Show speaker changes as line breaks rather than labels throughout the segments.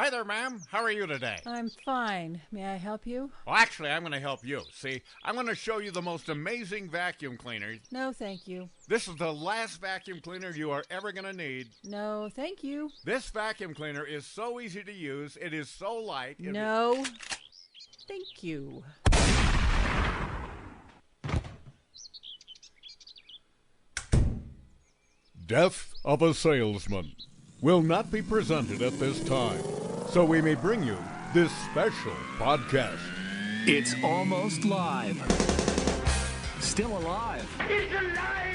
Hi there, ma'am. How are you today?
I'm fine. May I help you?
Well, actually, I'm going to help you. See, I'm going to show you the most amazing vacuum cleaner.
No, thank you.
This is the last vacuum cleaner you are ever going to need.
No, thank you.
This vacuum cleaner is so easy to use. It is so light.
No, thank you.
Death of a Salesman will not be presented at this time, so we may bring you this special podcast.
It's almost live. Still alive.
It's alive!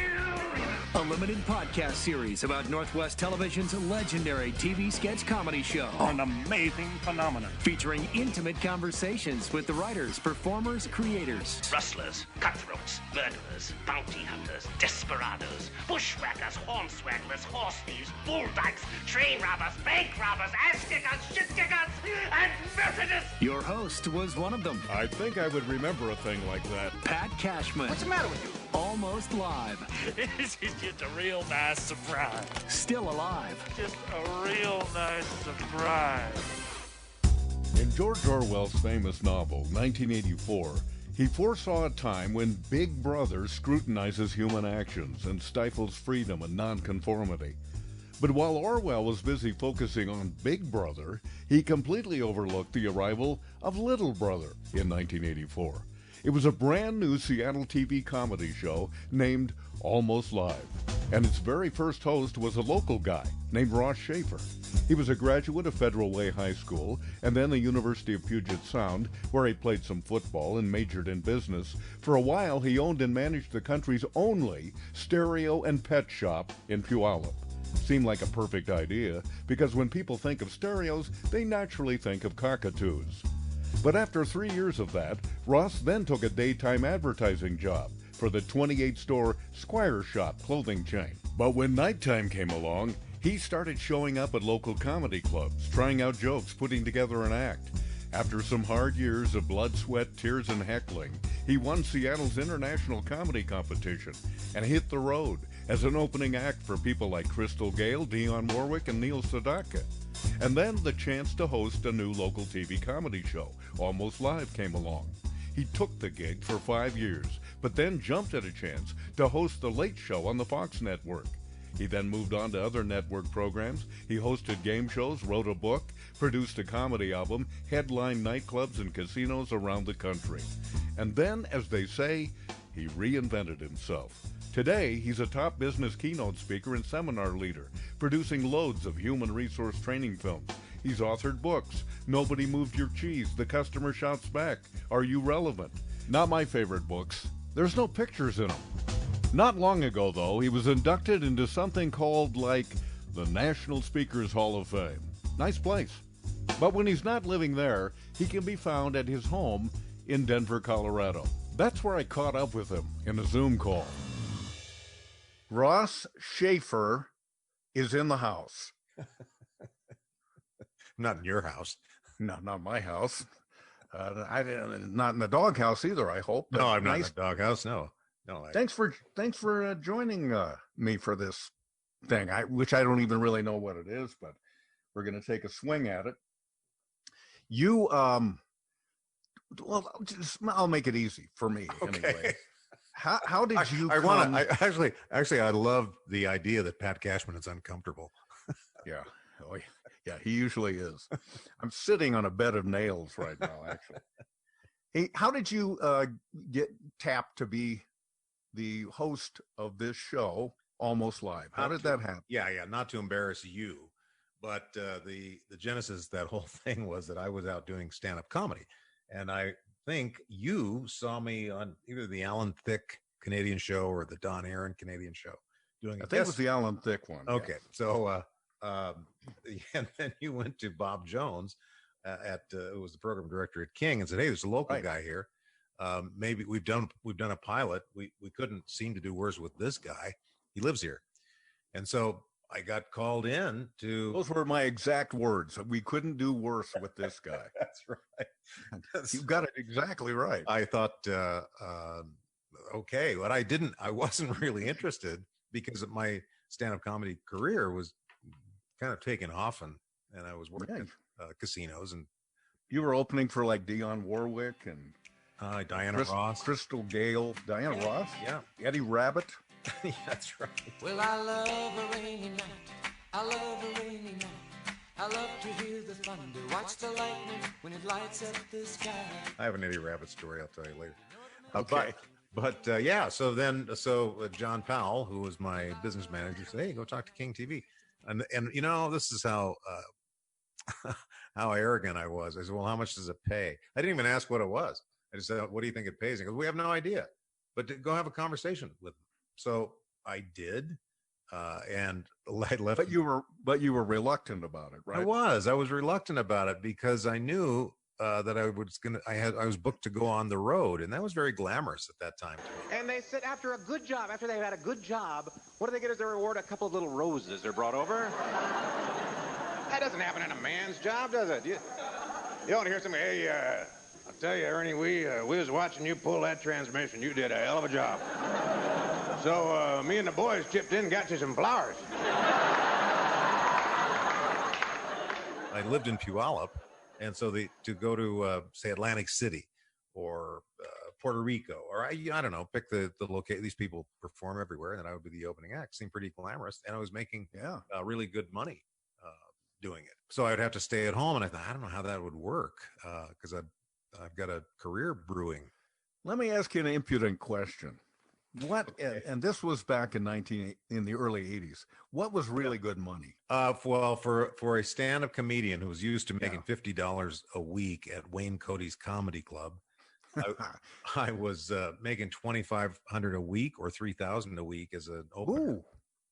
A limited podcast series about Northwest Television's legendary TV sketch comedy show.
An amazing phenomenon.
Featuring intimate conversations with the writers, performers, creators.
Rustlers, cutthroats, murderers, bounty hunters, desperados, bushwhackers, hornswagglers, horse thieves, bulldykes, train robbers, bank robbers, ass kickers, shit kickers, and Methodists.
Your host was one of them.
I think I would remember a thing like that.
Pat Cashman.
What's the matter with you?
Almost live.
This is just a real nice surprise.
Still alive.
Just a real nice surprise.
In George Orwell's famous novel, 1984, he foresaw a time when Big Brother scrutinizes human actions and stifles freedom and non-conformity. But while Orwell was busy focusing on Big Brother, he completely overlooked the arrival of Little Brother in 1984. It was a brand new Seattle TV comedy show named Almost Live, and its very first host was a local guy named Ross Shafer. He was a graduate of Federal Way High School and then the University of Puget Sound, where he played some football and majored in business. For a while, he owned and managed the country's only stereo and pet shop in Puyallup. Seemed like a perfect idea, because when people think of stereos, they naturally think of cockatoos. But after 3 years of that, Ross then took a daytime advertising job for the 28-store Squire Shop clothing chain. But when nighttime came along, he started showing up at local comedy clubs, trying out jokes, putting together an act. After some hard years of blood, sweat, tears, and heckling, he won Seattle's International Comedy Competition and hit the road as an opening act for people like Crystal Gayle, Dionne Warwick, and Neil Sedaka. And then the chance to host a new local TV comedy show, Almost Live, came along. He took the gig for 5 years, but then jumped at a chance to host The Late Show on the Fox network. He then moved on to other network programs. He hosted game shows, wrote a book, produced a comedy album, headlined nightclubs and casinos around the country. And then, as they say, he reinvented himself. Today, he's a top business keynote speaker and seminar leader, producing loads of human resource training films. He's authored books, Nobody Moved Your Cheese, The Customer Shouts Back, Are You Relevant? Not my favorite books. There's no pictures in them. Not long ago, though, he was inducted into something called, the National Speakers Hall of Fame. Nice place. But when he's not living there, he can be found at his home in Denver, Colorado. That's where I caught up with him in a Zoom call. Ross Shafer is in the house.
Not in your house.
No, not my house. Not in the doghouse either, I hope.
No, I'm not in the doghouse. No.
Thanks for joining me for this thing, which I don't even really know what it is, but we're going to take a swing at it. You, I'll make it easy for me anyway. How did you?
I love the idea that Pat Cashman is uncomfortable.
Yeah. Oh, yeah, he usually is. I'm sitting on a bed of nails right now, actually. Hey, how did you get tapped to be the host of this show, Almost Live? How did that happen?
Yeah. Not to embarrass you, but the genesis of that whole thing was that I was out doing stand-up comedy, and I think you saw me on either the Alan Thicke Canadian show or the Don Aaron Canadian show doing.
I think it was the Alan Thicke one.
Okay, yeah. So and then you went to Bob Jones who was the program director at King, and said, "Hey, there's a local guy here. Maybe we've done a pilot. We couldn't seem to do worse with this guy. He lives here." And so I got called in to.
Those were my exact words. We couldn't do worse with this guy.
That's right.
You got it exactly right.
I thought, okay, but I wasn't really interested because my stand-up comedy career was kind of taking off, and I was working at casinos, and
you were opening for like Dionne Warwick and
Diana Ross,
Crystal Gayle, Diana Ross,
yeah,
Eddie Rabbit.
Yeah, that's right.
Well, I love a rainy night. I love a rainy night. I love to hear the thunder, watch the lightning when it lights up the sky.
I have an Eddie Rabbit story I'll tell you later.
Okay.
But yeah, so John Powell, who was my business manager, said, "Hey, go talk to King TV." And you know, this is how how arrogant I was. I said, "Well, how much does it pay?" I didn't even ask what it was. I just said, "What do you think it pays?" He goes, "We have no idea, but go have a conversation with them." So I did, and I left.
But you were reluctant about it, right?
I was reluctant about it because I knew that I was booked to go on the road, and that was very glamorous at that time.
And they said after they've had a good job, what do they get as their reward? A couple of little roses they're brought over. That doesn't happen in a man's job, does it? You don't hear somebody, "Hey, I'll tell you, Ernie, we was watching you pull that transmission. You did a hell of a job. So me and the boys chipped in and got you some flowers."
I lived in Puyallup, and so to go to say Atlantic City or Puerto Rico, or I don't know, pick the location. These people perform everywhere, and then I would be the opening act. Seemed pretty glamorous, and I was making really good money doing it. So I would have to stay at home, and I thought, I don't know how that would work because I've got a career brewing.
Let me ask you an impudent question. And this was back in the early 80s. What was really good money?
Well, for a stand-up comedian who was used to making $50 a week at Wayne Cody's Comedy Club, I was making $2,500 a week or $3,000 a week as an opener.
Ooh,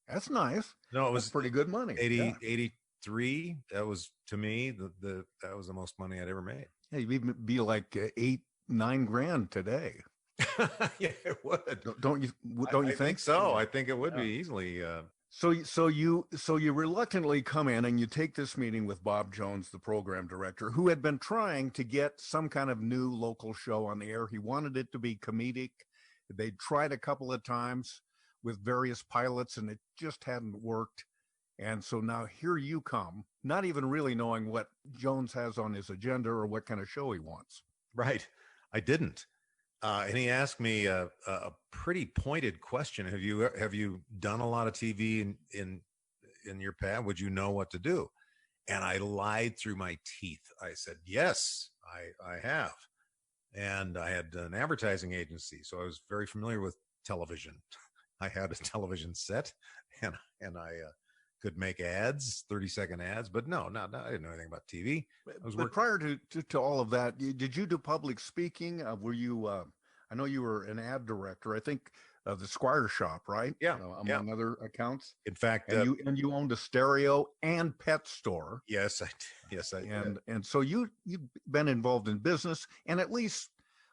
that's nice.
No, it was
pretty good money.
83. That was, to me, that was the most money I'd ever made.
Yeah, you'd be like $8-9 grand today.
Yeah, it would.
Don't you
I
think
so? I think it would be easily.
So you reluctantly come in and you take this meeting with Bob Jones, the program director, who had been trying to get some kind of new local show on the air. He wanted it to be comedic. They tried a couple of times with various pilots, and it just hadn't worked. And so now here you come, not even really knowing what Jones has on his agenda or what kind of show he wants.
Right. I didn't. And he asked me a pretty pointed question. Have you done a lot of TV in your past? Would you know what to do? And I lied through my teeth. I said, yes, I have. And I had an advertising agency, so I was very familiar with television. I had a television set, and I could make ads, 30-second ads, but no, I didn't know anything about TV.
But prior to all of that, did you do public speaking? Were you, I know you were an ad director, I think the Squire Shop, right?
Yeah.
Among other accounts.
In fact,
and you owned a stereo and pet store.
Yes, I did.
And so you've been involved in business and at least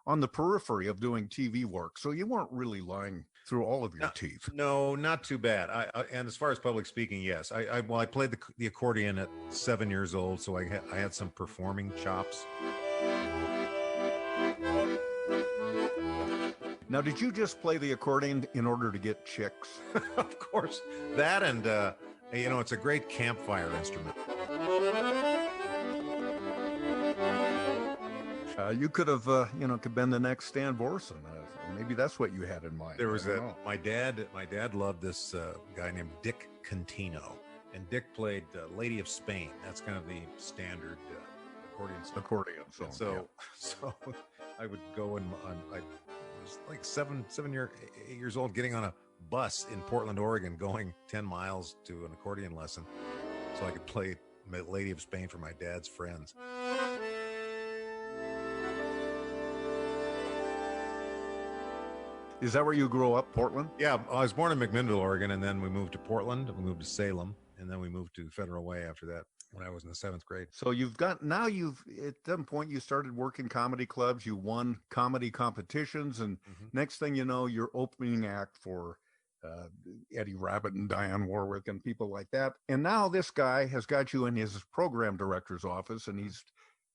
on the periphery of doing TV work. So you weren't really lying through all of your teeth.
No, not too bad. And as far as public speaking, yes. I played the accordion at 7 years old, so I had some performing chops.
Now, did you just play the accordion in order to get chicks?
Of course. That and, it's a great campfire instrument.
You could have, could been the next Stan Borson. Maybe that's what you had in mind.
There was my dad loved this guy named Dick Contino, and Dick played Lady of Spain. That's kind of the standard accordion song. So I would go I was like 8 years old, getting on a bus in Portland, Oregon, going 10 miles to an accordion lesson so I could play Lady of Spain for my dad's friends.
Is that where you grew up, Portland?
Yeah, I was born in McMinnville, Oregon, and then we moved to Portland, we moved to Salem, and then we moved to Federal Way after that when I was in the 7th grade.
So at some point you started working comedy clubs, you won comedy competitions, and next thing you know, you're opening act for Eddie Rabbit and Dionne Warwick and people like that. And now this guy has got you in his program director's office, and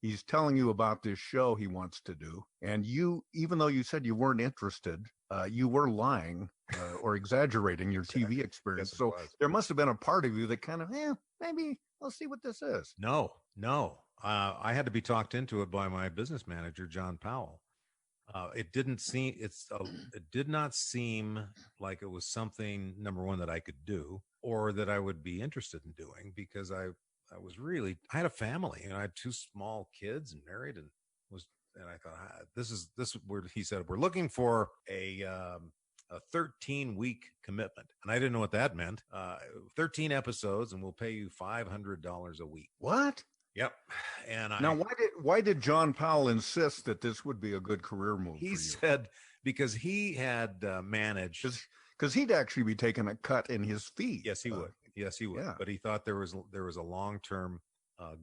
he's telling you about this show he wants to do. And you, even though you said you weren't interested, you were lying or exaggerating your TV experience.
Yes,
so there must have been a part of you that kind of, maybe let's see what this is.
No. I had to be talked into it by my business manager, John Powell. It did not seem like it was something, number one, that I could do or that I would be interested in doing, because I had a family, and I had 2 small kids and married, and I thought, this is where he said, we're looking for a 13-week commitment. And I didn't know what that meant. 13 episodes, and we'll pay you $500 a week.
What?
Yep. And
now, why did John Powell insist that this would be a good career move?
He said because he had managed,
because he'd actually be taking a cut in his fee.
Yes, he would. Yes, he would.
Yeah.
But he thought there was a long-term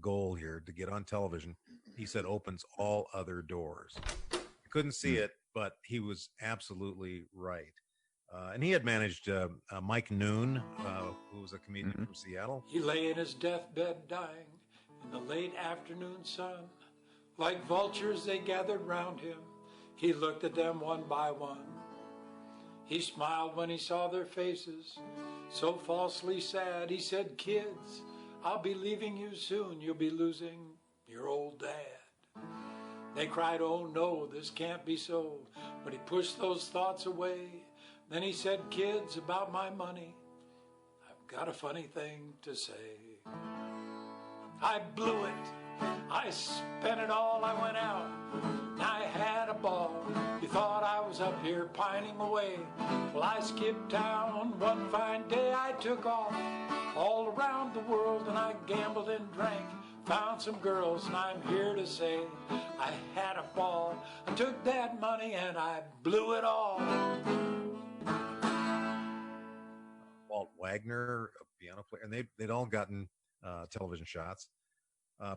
goal here to get on television. He said opens all other doors. I couldn't see it, but he was absolutely right. And he had managed Mike Noon, who was a comedian from Seattle.
He lay in his deathbed dying in the late afternoon sun. Like vultures, they gathered round him. He looked at them one by one. He smiled when he saw their faces, so falsely sad. He said, kids, I'll be leaving you soon. You'll be losing your old dad. They cried, oh no, this can't be so. But he pushed those thoughts away. Then he said, kids, about my money, I've got a funny thing to say. I blew it. I spent it all. I went out. I had a ball. You thought I was up here pining away. Well, I skipped town one fine day. I took off all around the world, and I gambled and drank. Found some girls, and I'm here to say I had a ball. I took that money and I blew it all.
Walt Wagner, a piano player, and they'd all gotten television shots.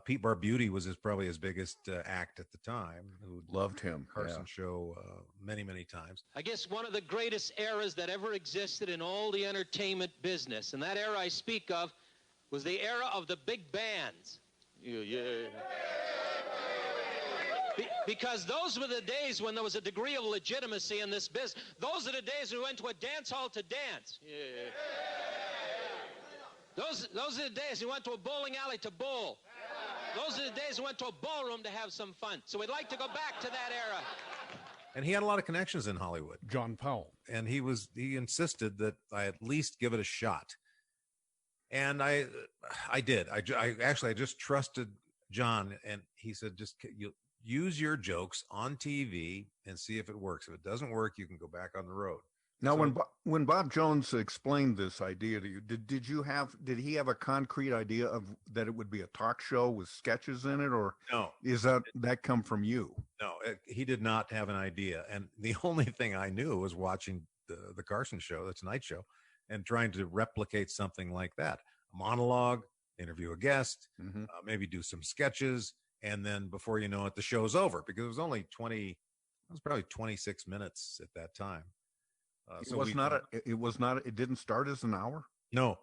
Pete Barbuti was probably his biggest act at the time. Who
loved him.
Carson show many times.
I guess one of the greatest eras that ever existed in all the entertainment business, and that era I speak of was the era of the big bands. Yeah. Because those were the days when there was a degree of legitimacy in this business. Those are the days we went to a dance hall to dance. Yeah. Those are the days we went to a bowling alley to bowl. Those are the days we went to a ballroom to have some fun. So we'd like to go back to that era.
And he had a lot of connections in Hollywood.
John Powell.
And he insisted that I at least give it a shot. And I did. I just trusted John, and he said, just use your jokes on TV and see if it works. If it doesn't work, you can go back on the road.
Now, when Bob Jones explained this idea to you, did he have a concrete idea of that it would be a talk show with sketches in it, or
no?
Is that come from you?
No, he did not have an idea, and the only thing I knew was watching the Carson show, the Tonight Show, and trying to replicate something like that: a monologue, interview a guest, maybe do some sketches, and then before you know it, the show's over, because it was only probably 26 minutes at that time.
It didn't start as an hour.
No,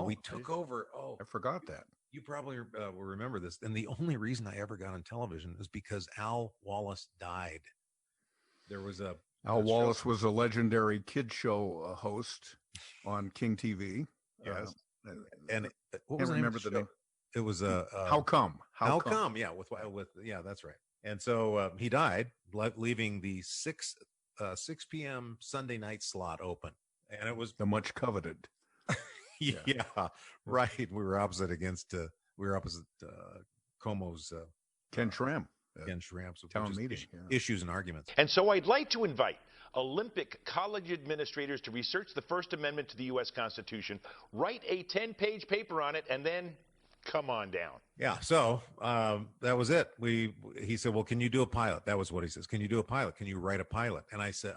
we took over. Oh,
I forgot that.
You probably will remember this. And the only reason I ever got on television is because Al Wallace died. There was
Al Wallace was a legendary kid show host on King TV.
Yes. And what was the name of the show? It was
How Come?
How Come? Yeah, yeah, that's right. And so he died, leaving the 6 p.m. Sunday night slot open, and it was
the much coveted.
yeah, right. We were opposite Como's
Ken Schramm.
Ken Schramm's
town meeting.
Issues and arguments.
And so I'd like to invite Olympic college administrators to research the First Amendment to the U.S. Constitution, write a 10-page paper on it, and then come on down.
Yeah, so that was it. He said, well, can you do a pilot? That was what he says. Can you do a pilot? Can you write a pilot? And I said,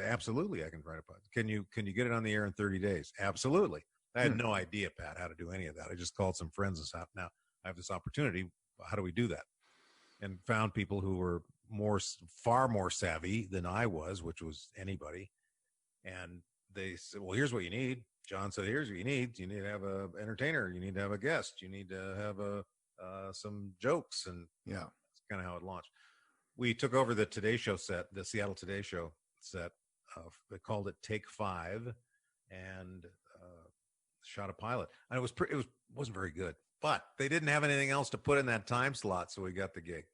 absolutely, I can write a pilot. Can you get it on the air in 30 days? Absolutely. I had no idea, Pat, how to do any of that. I just called some friends and said, now I have this opportunity. How do we do that? And found people who were far more savvy than I was, which was anybody. And they said, well, here's what you need. John said, here's what you need. You need to have a entertainer. You need to have a guest. You need to have some jokes. And
yeah,
that's kind of how it launched. We took over the Today Show set, the Seattle Today Show set. They called it Take 5, and shot a pilot. And it wasn't very good, but they didn't have anything else to put in that time slot, so we got the gig.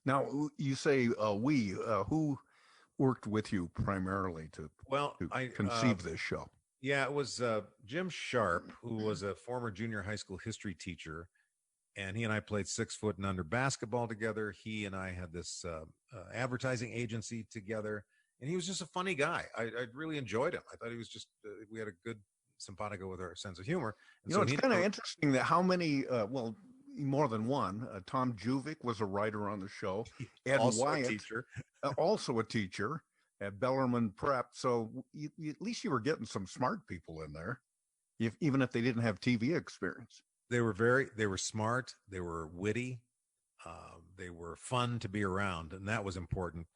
Now you say who worked with you primarily to conceive this show?
Yeah, it was Jim Sharp, who was a former junior high school history teacher, and he and I played 6 foot and under basketball together. He and I had this advertising agency together, and he was just a funny guy. I really enjoyed him. I thought he was just we had a good simpatico with our sense of humor. And
it's kind of interesting that how many more than one. Tom Juvic was a writer on the show. Ed
also
Wyatt,
a teacher.
Also a teacher at Bellarmine Prep. So at least you were getting some smart people in there, even if they didn't have TV experience.
They were smart. They were witty. They were fun to be around. And that was important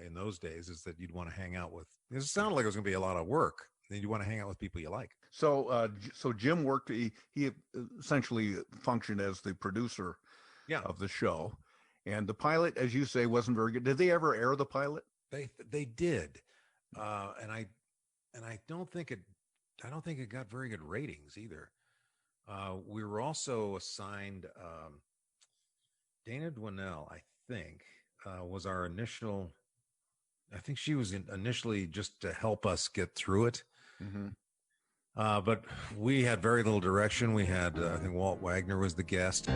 in those days, is that you'd want to hang out with. It sounded like it was going to be a lot of work. Then you want to hang out with people you like.
So Jim worked. He essentially functioned as the producer of the show, and the pilot, as you say, wasn't very good. Did they ever air the pilot?
They did, and I don't think it got very good ratings either. We were also assigned Dana Dwinell, I think, was our initial. I think she was initially just to help us get through it.
Mm-hmm.
But we had very little direction. We had, I think Walt Wagner was the guest. We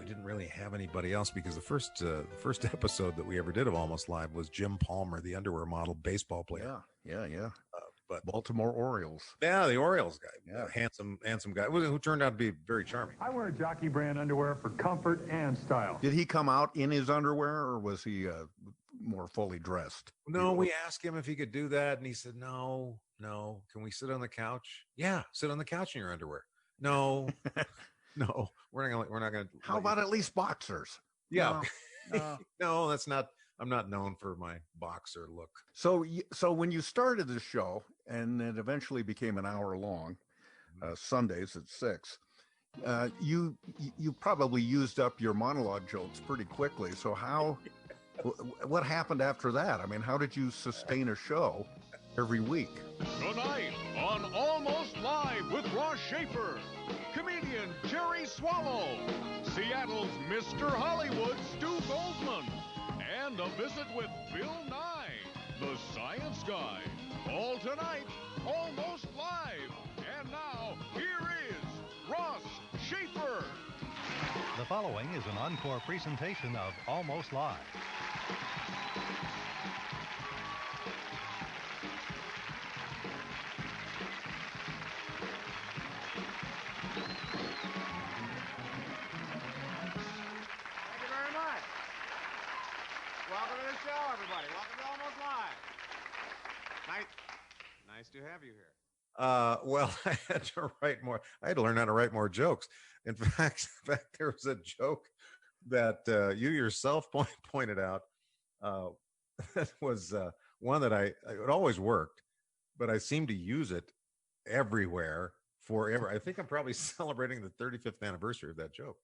didn't really have anybody else, because the first episode that we ever did of Almost Live was Jim Palmer, the underwear model baseball player.
Yeah.
But
Baltimore Orioles.
Yeah, the Orioles guy. Yeah, handsome guy who turned out to be very charming.
I wear jockey brand underwear for comfort and style.
Did he come out in his underwear, or was he more fully dressed?
No, we asked him if he could do that, and he said, no. Can we sit on the couch? Yeah, sit on the couch in your underwear. No, no, we're not gonna.
How about at least boxers?
Yeah, no, that's not. I'm not known for my boxer look.
So when you started the show, and it eventually became an hour long, Sundays at 6, you probably used up your monologue jokes pretty quickly. So what happened after that? I mean, how did you sustain a show every week?
Tonight on Almost Live with Ross Shafer, comedian Jerry Swallow, Seattle's Mr. Hollywood Stu Goldman, and a visit with Bill Nye, the science guy. All tonight, Almost Live. And now, here is Ross Shafer.
The following is an encore presentation of Almost Live.
Welcome to the show, everybody. Welcome to Almost Live. Nice to have you here.
Well, I had to write more. I had to learn how to write more jokes. In fact, there was a joke that you yourself pointed out. That was one that it always worked, but I seem to use it everywhere forever. I think I'm probably celebrating the 35th anniversary of that joke.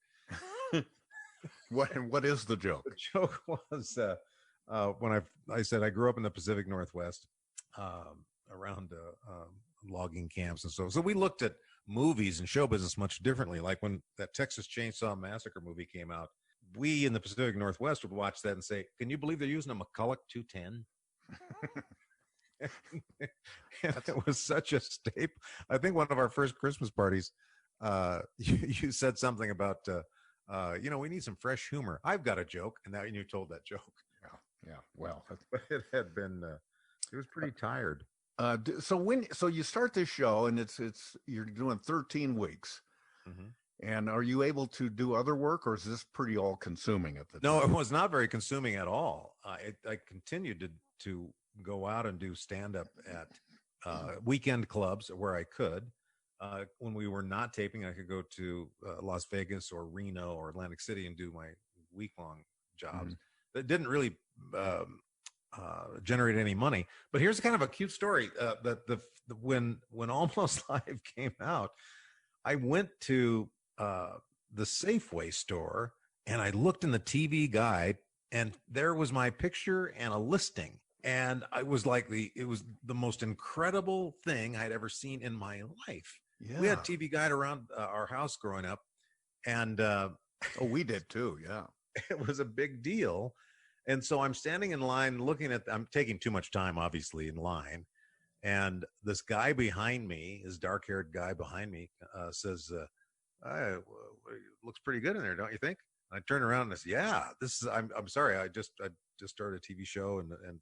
What is the joke?
The joke was when I said I grew up in the Pacific Northwest, around logging camps and so we looked at movies and show business much differently. Like when that Texas Chainsaw Massacre movie came out, we in the Pacific Northwest would watch that and say, "Can you believe they're using a McCulloch 210?" And it was such a staple. I think one of our first Christmas parties, you said something about. We need some fresh humor. I've got a joke, and now you told that joke.
Yeah. Well,
it had been. It was pretty tired.
So you start this show, and you're doing 13 weeks, and are you able to do other work, or is this pretty all consuming at the time?
No, it was not very consuming at all. I continued to go out and do stand up at weekend clubs where I could. When we were not taping, I could go to Las Vegas or Reno or Atlantic City and do my week-long jobs. that didn't really generate any money. But here's kind of a cute story. When Almost Live came out, I went to the Safeway store and I looked in the TV guide, and there was my picture and a listing. And I was like, it was the most incredible thing I'd ever seen in my life.
Yeah.
We had a TV guide around our house growing up, and
we did too. Yeah,
it was a big deal. And so I'm standing in line looking at, I'm taking too much time, obviously, in line. And this guy behind me, this dark-haired guy behind me, says, looks pretty good in there, don't you think? And I turn around and I say, yeah, I'm sorry. I just started a TV show and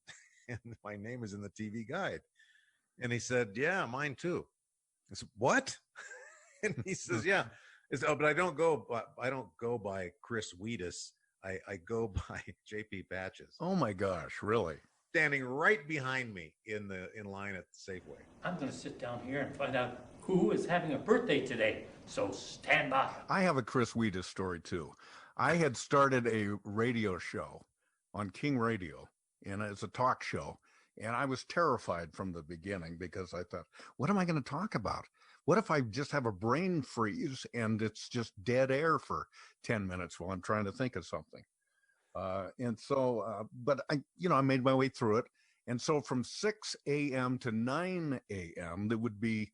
my name is in the TV guide. And he said, yeah, mine too. I said, what? And he says, yeah. But I don't go by Chris Wheatus. I go by JP Patches.
Oh my gosh, really?
Standing right behind me in line at the Safeway.
I'm going to sit down here and find out who is having a birthday today. So stand by.
I have a Chris Wheatus story too. I had started a radio show on King Radio, and it's a talk show. And I was terrified from the beginning because I thought, what am I going to talk about? What if I just have a brain freeze and it's just dead air for 10 minutes while I'm trying to think of something? But I made my way through it. And so from 6 a.m. to 9 a.m., there would be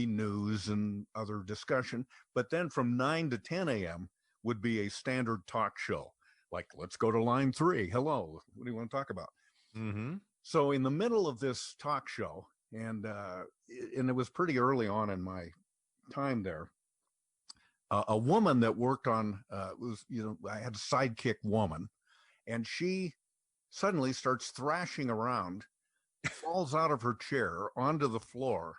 news and other discussion. But then from 9 to 10 a.m. would be a standard talk show. Like, let's go to line 3. Hello. What do you want to talk about?
Mm-hmm.
So in the middle of this talk show, and it was pretty early on in my time there, a woman that worked on, I had a sidekick woman, and she suddenly starts thrashing around, falls out of her chair onto the floor,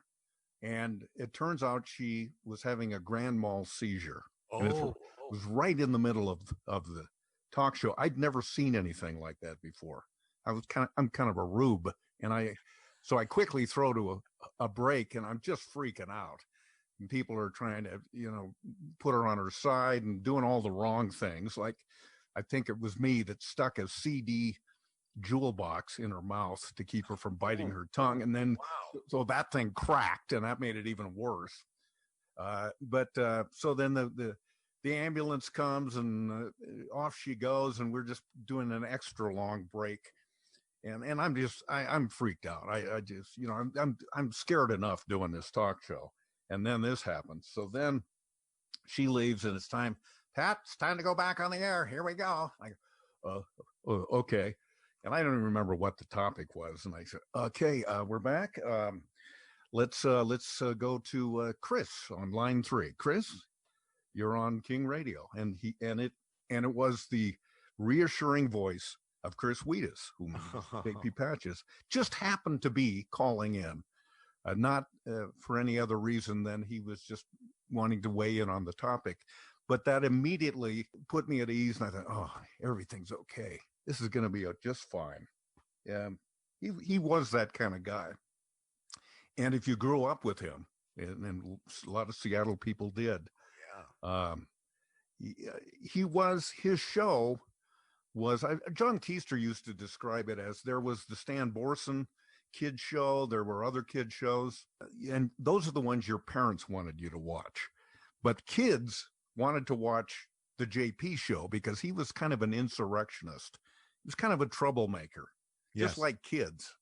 and it turns out she was having a grand mal seizure. And it was right in the middle of the talk show. I'd never seen anything like that before. I'm kind of a rube, and so I quickly throw to a break, and I'm just freaking out. And people are trying to, put her on her side and doing all the wrong things. Like, I think it was me that stuck a CD jewel box in her mouth to keep her from biting her tongue. And then, so that thing cracked, and that made it even worse. So then the ambulance comes, and off she goes, and we're just doing an extra long break. And I'm freaked out. I'm scared enough doing this talk show. And then this happens. So then she leaves, and it's time, Pat, it's time to go back on the air. Here we go. I go, okay. And I don't even remember what the topic was. And I said, okay, we're back. Let's go to Chris on line 3. Chris, you're on King Radio. And it was the reassuring voice of Chris Wheatus, whom JP Patches just happened to be calling in. Not for any other reason than he was just wanting to weigh in on the topic. But that immediately put me at ease, and I thought, oh, everything's okay. This is going to be just fine. He was that kind of guy. And if you grew up with him, and a lot of Seattle people did, his show was, John Keister used to describe it as, there was the Stan Borson kid show, there were other kid shows, and those are the ones your parents wanted you to watch. But kids wanted to watch the JP show because he was kind of an insurrectionist. He was kind of a troublemaker, just like kids.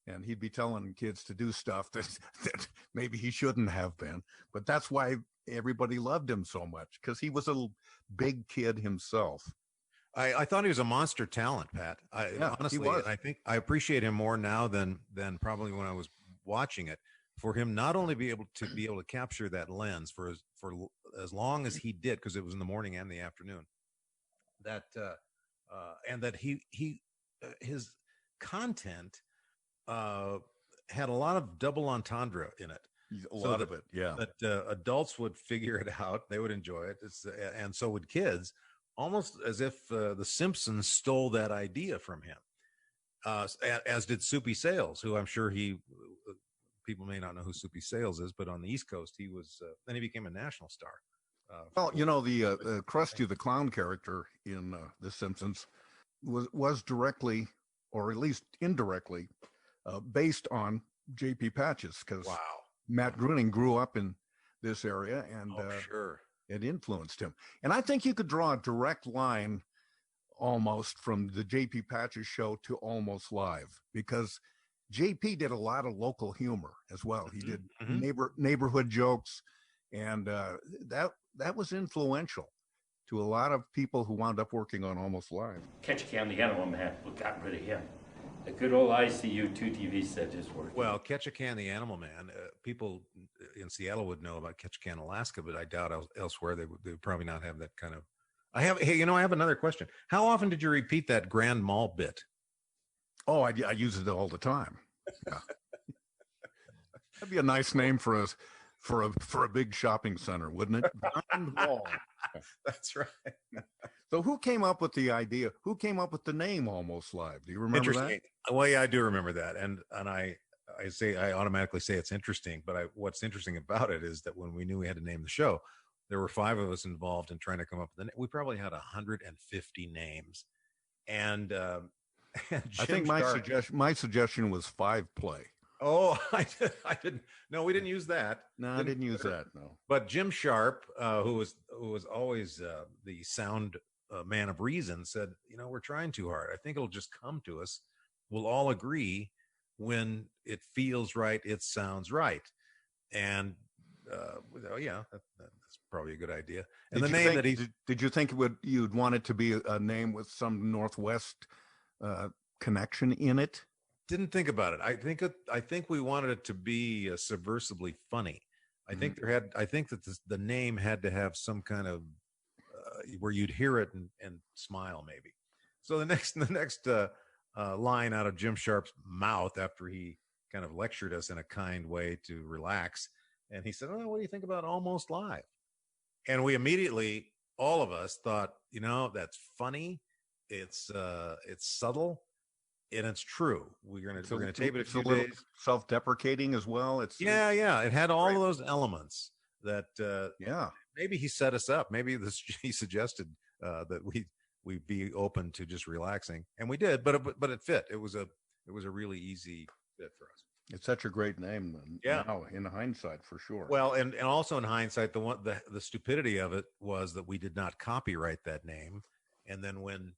And he'd be telling kids to do stuff that maybe he shouldn't have been. But that's why everybody loved him so much, because he was a big kid himself.
I thought he was a monster talent, Pat. Honestly, and I think I appreciate him more now than probably when I was watching it. For him not only be able to capture that lens for as long as he did, because it was in the morning and the afternoon, and that his content had a lot of double entendre in it.
A lot of it, yeah.
That adults would figure it out, they would enjoy it, and so would kids. Almost as if the Simpsons stole that idea from him, as did Soupy Sales, who I'm sure people may not know who Soupy Sales is, but on the East Coast, he was, then he became a national star.
Well, the Krusty the Clown character in The Simpsons, was directly, or at least indirectly, based on J.P. Patches, because Matt Groening grew up in this area, and
sure,
it influenced him. And I think you could draw a direct line almost from the J.P. Patches show to Almost Live, because J.P. did a lot of local humor as well. He did neighborhood jokes, and that was influential to a lot of people who wound up working on Almost Live.
Ketchikan, the Animal Man, got rid of him. A good old ICU 2 TV set just worked.
Well, Ketchikan, the Animal Man, people in Seattle would know about Ketchikan, Alaska, but I doubt elsewhere they would probably not have that kind of. I have another question. How often did you repeat that Grand Mall bit?
Oh, I use it all the time. Yeah. That'd be a nice name for a big shopping center, wouldn't it? Grand Mall.
That's right.
So who came up with the idea? Who came up with the name Almost Live? Do you remember that?
Well, yeah, I do remember that. And I automatically say it's interesting, but what's interesting about it is that when we knew we had to name the show, there were 5 of us involved in trying to come up with it. We probably had 150 names. And
I think my suggestion was 5 play.
Oh, I didn't. No, we didn't use that.
No, I didn't use that. No.
But Jim Sharp, who was always the sound man of reason, said, we're trying too hard. I think it'll just come to us. We'll all agree when it feels right, it sounds right. And that's probably a good idea. And
did you think you'd want it to be a name with some Northwest connection in it?
Didn't think about it. I think we wanted it to be subversively funny. I think that the name had to have some kind of where you'd hear it and smile maybe. So the next line out of Jim Sharp's mouth after he kind of lectured us in a kind way to relax, and he said, "Oh, what do you think about Almost Live?" And we immediately, all of us, thought, that's funny. It's subtle. And it's true. We're gonna tape it a few days.
Self-deprecating as well. It's
It had all of those elements that maybe he set us up. Maybe he suggested that we be open to just relaxing, and we did. But it fit. It was a really easy fit for us.
It's such a great name. Now, in hindsight, for sure.
Well, and also in hindsight, the stupidity of it was that we did not copyright that name, and then when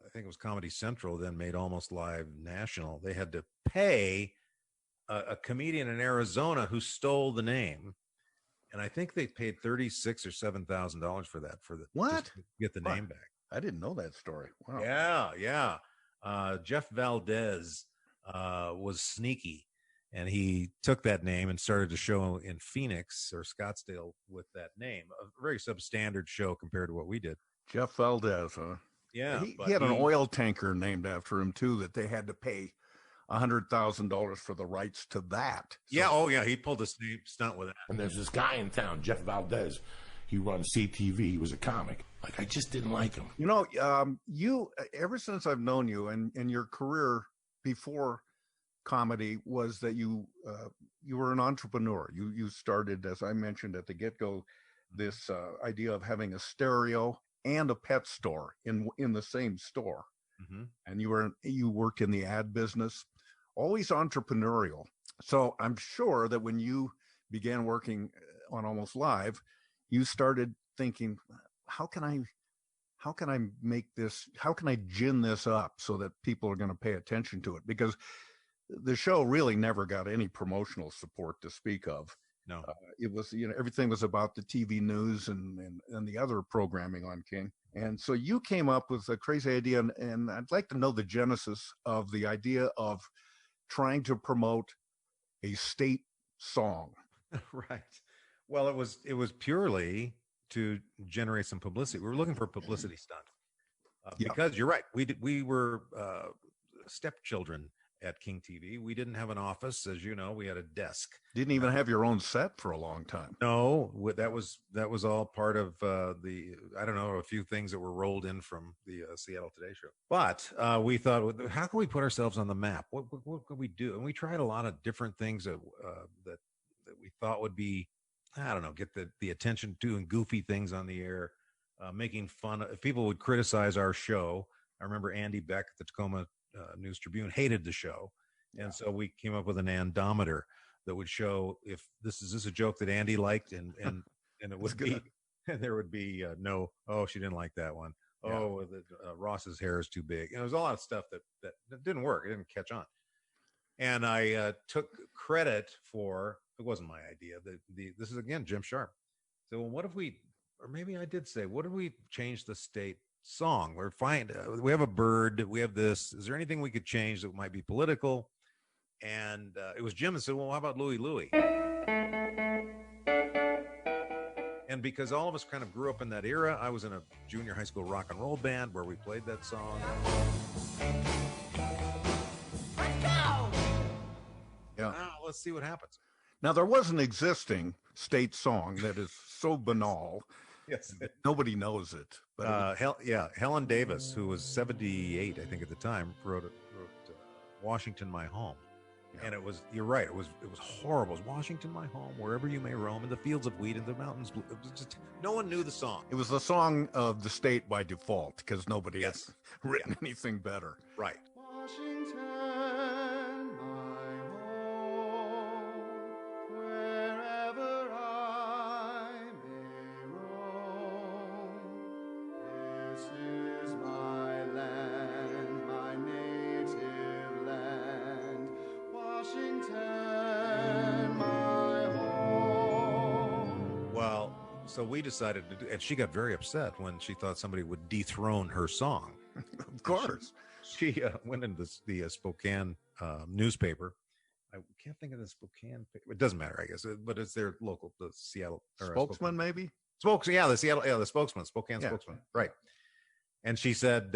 I think it was Comedy Central then made Almost Live national, they had to pay a comedian in Arizona who stole the name, and I think they paid $36,000 or $7,000 for that. Just to get the name back.
I didn't know that story. Wow.
Yeah. Jeff Valdez was sneaky, and he took that name and started a show in Phoenix or Scottsdale with that name. A very substandard show compared to what we did.
Jeff Valdez, huh?
Yeah,
he had an oil tanker named after him too that they had to pay $100,000 for the rights to that.
So, he pulled the same stunt with it.
And there's this guy in town, Jeff Valdez. He runs CTV. He was a comic. I just didn't like him.
You ever since I've known you and your career before comedy was that you were an entrepreneur. You started, as I mentioned at the get-go, this idea of having a stereo and a pet store in the same store.
Mm-hmm.
And you worked in the ad business, always entrepreneurial. So I'm sure that when you began working on Almost Live, you started thinking, how can I make this, how can I gin this up so that people are going to pay attention to it? Because the show really never got any promotional support to speak of.
No,
it was, everything was about the TV news and the other programming on King. And so you came up with a crazy idea, and I'd like to know the genesis of the idea of trying to promote a state song.
Right. Well, it was purely to generate some publicity. We were looking for a publicity stunt because you're right. We were stepchildren at King TV. We didn't have an office, as you know. We had a desk.
Didn't even have your own set for a long time.
No, that was all part of a few things that were rolled in from the Seattle Today show. But we thought, how can we put ourselves on the map? What could we do? And we tried a lot of different things that we thought would be, get the attention, doing goofy things on the air, making fun. If people would criticize our show, I remember Andy Beck at the Tacoma News Tribune hated the show. And so we came up with an andometer that would show if this is a joke that Andy liked, and it would be, and there would be no, oh, she didn't like that one.
Yeah.
Oh, Ross's hair is too big. And there was a lot of stuff that didn't work. It didn't catch on. And I took credit for, it wasn't my idea. This is, again, Jim Sharp. So, well, what if we, or maybe I did say, what if we change the state song? We're fine. We have a bird. We have this. Is there anything we could change that might be political? And it was Jim that said, well, how about Louie Louie? And because all of us kind of grew up in that era, I was in a junior high school rock and roll band where we played that song.
Let's go!
Yeah.
Now, let's see what happens.
Now, there was an existing state song that is so banal.
Yes.
Nobody knows it. But
Helen Davis, who was 78, I think at the time, wrote Washington, My Home. Yeah. And it was, you're right, it was horrible. It was Washington, my home, wherever you may roam, in the fields of wheat and the mountains blue. It was just, no one knew the song.
It was the song of the state by default because nobody has written anything better.
Right.
Washington, my home, wherever I may roam. This is my land, my native land. Washington, my home.
Well, so we decided to do, and she got very upset when she thought somebody would dethrone her song.
Of course.
She went into the Spokane newspaper. I can't think of the Spokane paper. It doesn't matter, I guess, but it's their local, the Seattle.
Spokesman, maybe?
The Seattle, the spokesman, Spokane spokesman. Right. And she said,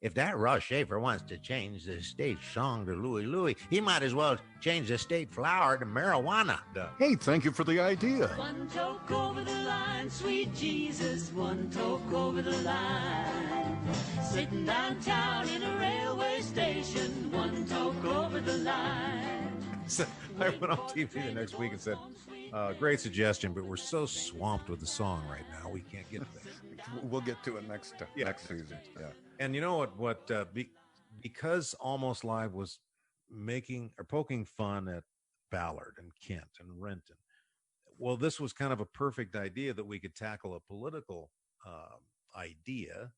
if that Ross Shafer wants to change the state song to Louie Louie, he might as well change the state flower to marijuana.
Hey, thank you for the idea.
One toke over the line, sweet Jesus, one toke over the line. Sitting downtown in a railway station, one toke over the line.
So I went on TV the next week and said, great suggestion, but we're so swamped with the song right now, we can't get to that.
We'll get to it next season. Yeah.
And you know what? Because Almost Live was making or poking fun at Ballard and Kent and Renton. Well, this was kind of a perfect idea that we could tackle a political idea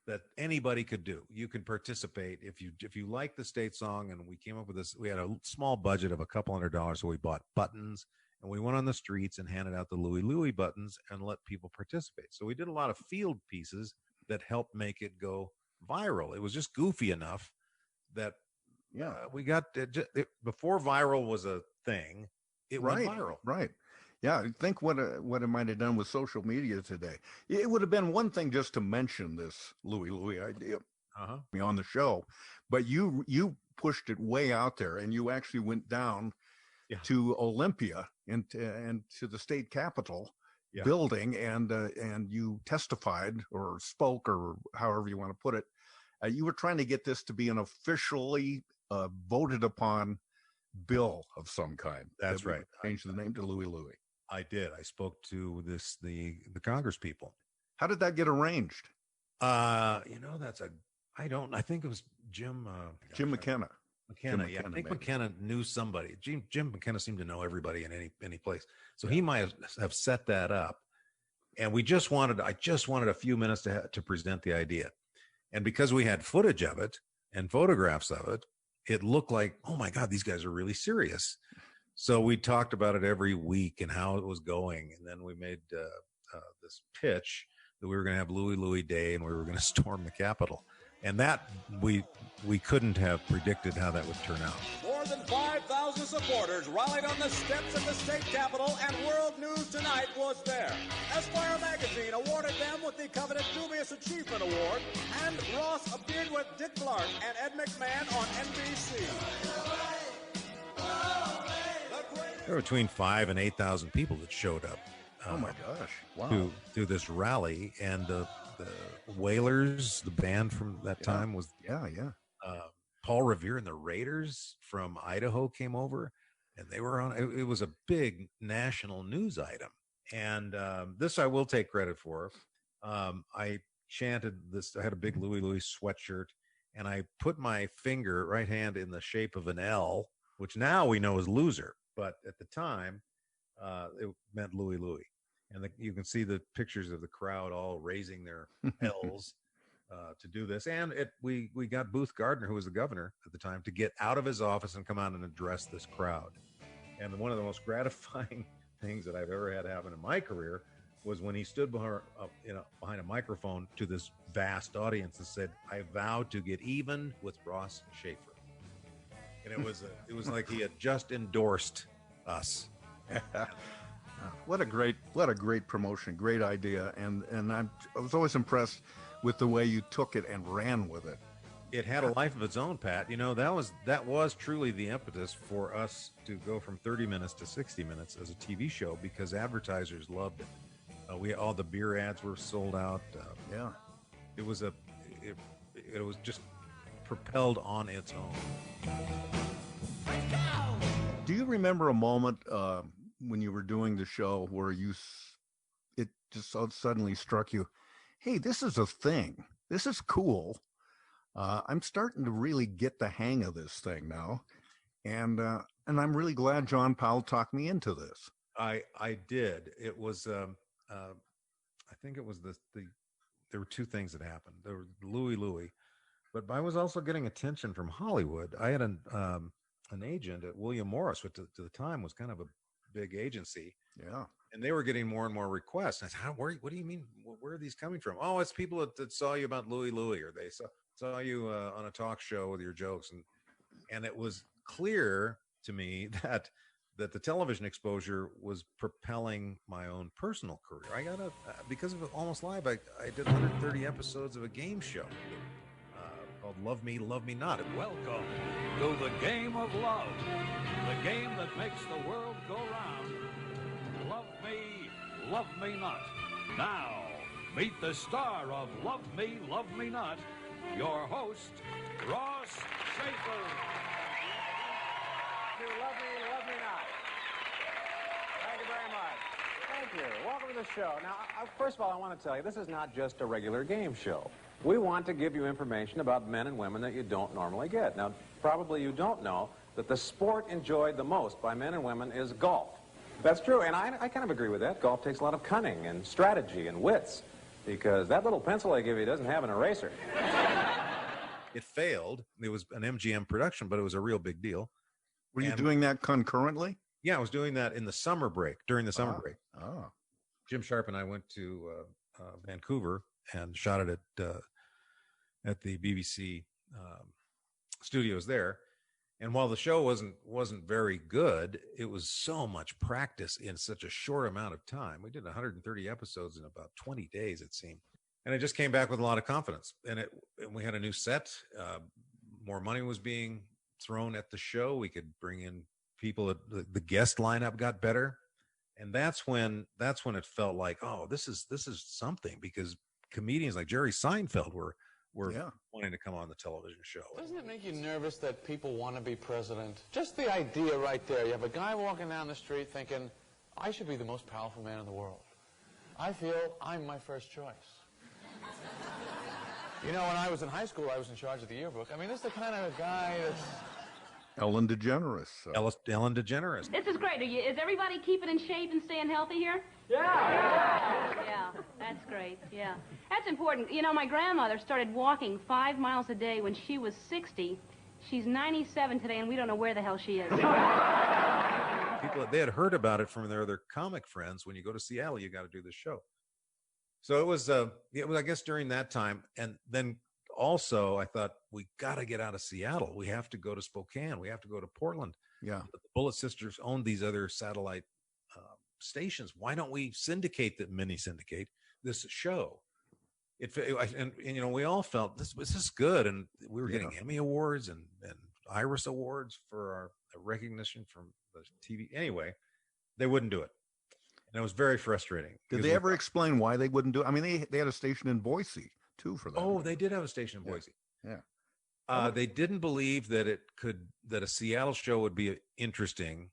that anybody could do. You could participate if you like the state song. And we came up with this. We had a small budget of a couple $100, so we bought buttons. And we went on the streets and handed out the Louie Louie buttons and let people participate. So we did a lot of field pieces that helped make it go viral. It was just goofy enough that we got before viral was a thing. It went viral.
Right. Yeah. I think what it might have done with social media today. It would have been one thing just to mention this Louie Louie idea on the show, but you pushed it way out there, and you actually went down to Olympia and to the state capitol building, and you testified or spoke, or however you want to put it. You were trying to get this to be an officially voted upon bill of some kind.
That's right.
Change the name to Louie Louie.
I did. I spoke to the Congress people.
How did that get arranged?
I think it was Jim
McKenna.
McKenna, I think McKenna knew somebody. Jim McKenna seemed to know everybody in any place, so he might have set that up. And I just wanted a few minutes to present the idea, and because we had footage of it and photographs of it, it looked like, oh my God, these guys are really serious. So we talked about it every week and how it was going, and then we made this pitch that we were going to have Louie Louie Day and we were going to storm the Capitol. And that we couldn't have predicted how that would turn out.
More than 5,000 supporters rallied on the steps of the state capitol, and World News Tonight was there. Esquire magazine awarded them with the coveted Dubious Achievement Award, and Ross appeared with Dick Clark and Ed McMahon on NBC.
There were between 5,000 and 8,000 people that showed up.
Oh my gosh! Wow!
To this rally, and the Whalers, the band from that time, was Paul Revere and the Raiders from Idaho came over, and they were on. It was a big national news item, and this I will take credit for. I chanted this. I had a big Louie Louie sweatshirt, and I put my right hand in the shape of an L, which now we know is loser, but at the time, it meant Louie Louie. And you can see the pictures of the crowd all raising their L's to do this. And we got Booth Gardner, who was the governor at the time, to get out of his office and come out and address this crowd. And one of the most gratifying things that I've ever had happen in my career was when he stood behind a microphone to this vast audience and said, "I vow to get even with Ross Shafer." And it was like he had just endorsed us.
What a great promotion, great idea, and I was always impressed with the way you took it and ran with it.
It had a life of its own, Pat. You know, that was truly the impetus for us to go from 30 minutes to 60 minutes as a TV show, because advertisers loved it. All the beer ads were sold out. It was just propelled on its own.
Do you remember a moment when you were doing the show where it just suddenly struck you, hey, this is a thing. This is cool. I'm starting to really get the hang of this thing now. And I'm really glad John Powell talked me into this.
I did. It was, I think it was there were two things that happened. There was Louie Louie, but I was also getting attention from Hollywood. I had an agent at William Morris, which to the time was kind of a big agency.
Yeah.
And they were getting more and more requests. I said, what do you mean? Where are these coming from? Oh, it's people that saw you about Louie Louie, or they saw you on a talk show with your jokes. And it was clear to me that the television exposure was propelling my own personal career. I got because of Almost Live, I did 130 episodes of a game show called Love Me, Love Me Not.
Welcome to the game of love, the game that makes the world go round. Love Me Not. Now, meet the star of Love Me Not, your host, Ross Shafer.
Love Me Not. Thank you very much. Thank you. Welcome to the show. Now, first of all, I want to tell you, this is not just a regular game show. We want to give you information about men and women that you don't normally get. Now, probably you don't know that the sport enjoyed the most by men and women is golf. That's true, and I kind of agree with that. Golf takes a lot of cunning and strategy and wits, because that little pencil I give you doesn't have an eraser.
It failed. It was an MGM production, but it was a real big deal.
Were you doing that concurrently?
Yeah, I was doing that in the summer break, during the summer break.
Oh.
Jim Sharp and I went to Vancouver and shot it at the BBC studios there. And while the show wasn't very good, it was so much practice in such a short amount of time. We did 130 episodes in about 20 days, it seemed. And I just came back with a lot of confidence. And we had a new set. More money was being thrown at the show. We could bring in people. The guest lineup got better. And that's when it felt like, oh, this is something, because comedians like Jerry Seinfeld were wanting to come on the television show.
Doesn't it make you nervous that people want to be president? Just the idea right there. You have a guy walking down the street thinking, I should be the most powerful man in the world. I feel I'm my first choice. You know, when I was in high school, I was in charge of the yearbook. I mean, this is the kind of guy that's...
Ellen DeGeneres.
Ellen DeGeneres.
This is great. Is everybody keeping in shape and staying healthy here? Yeah, that's great. Yeah, that's important. You know, my grandmother started walking 5 miles a day when she was 60. She's 97 today, and we don't know where the hell she is.
They had heard about it from their other comic friends. When you go to Seattle, you got to do this show. So it was, I guess, during that time. And then also I thought, we got to get out of Seattle. We have to go to Spokane. We have to go to Portland.
Yeah.
But the Bullet Sisters owned these other satellite stations. Why don't we syndicate this show? And you know, we all felt this is good. And we were getting Emmy Awards and Iris Awards for our recognition from the TV. Anyway, they wouldn't do it. And it was very frustrating.
Did they ever explain why they wouldn't do it? I mean, they had a station in Boise too for that.
Oh, they did have a station in Boise.
Yeah.
They didn't believe that a Seattle show would be interesting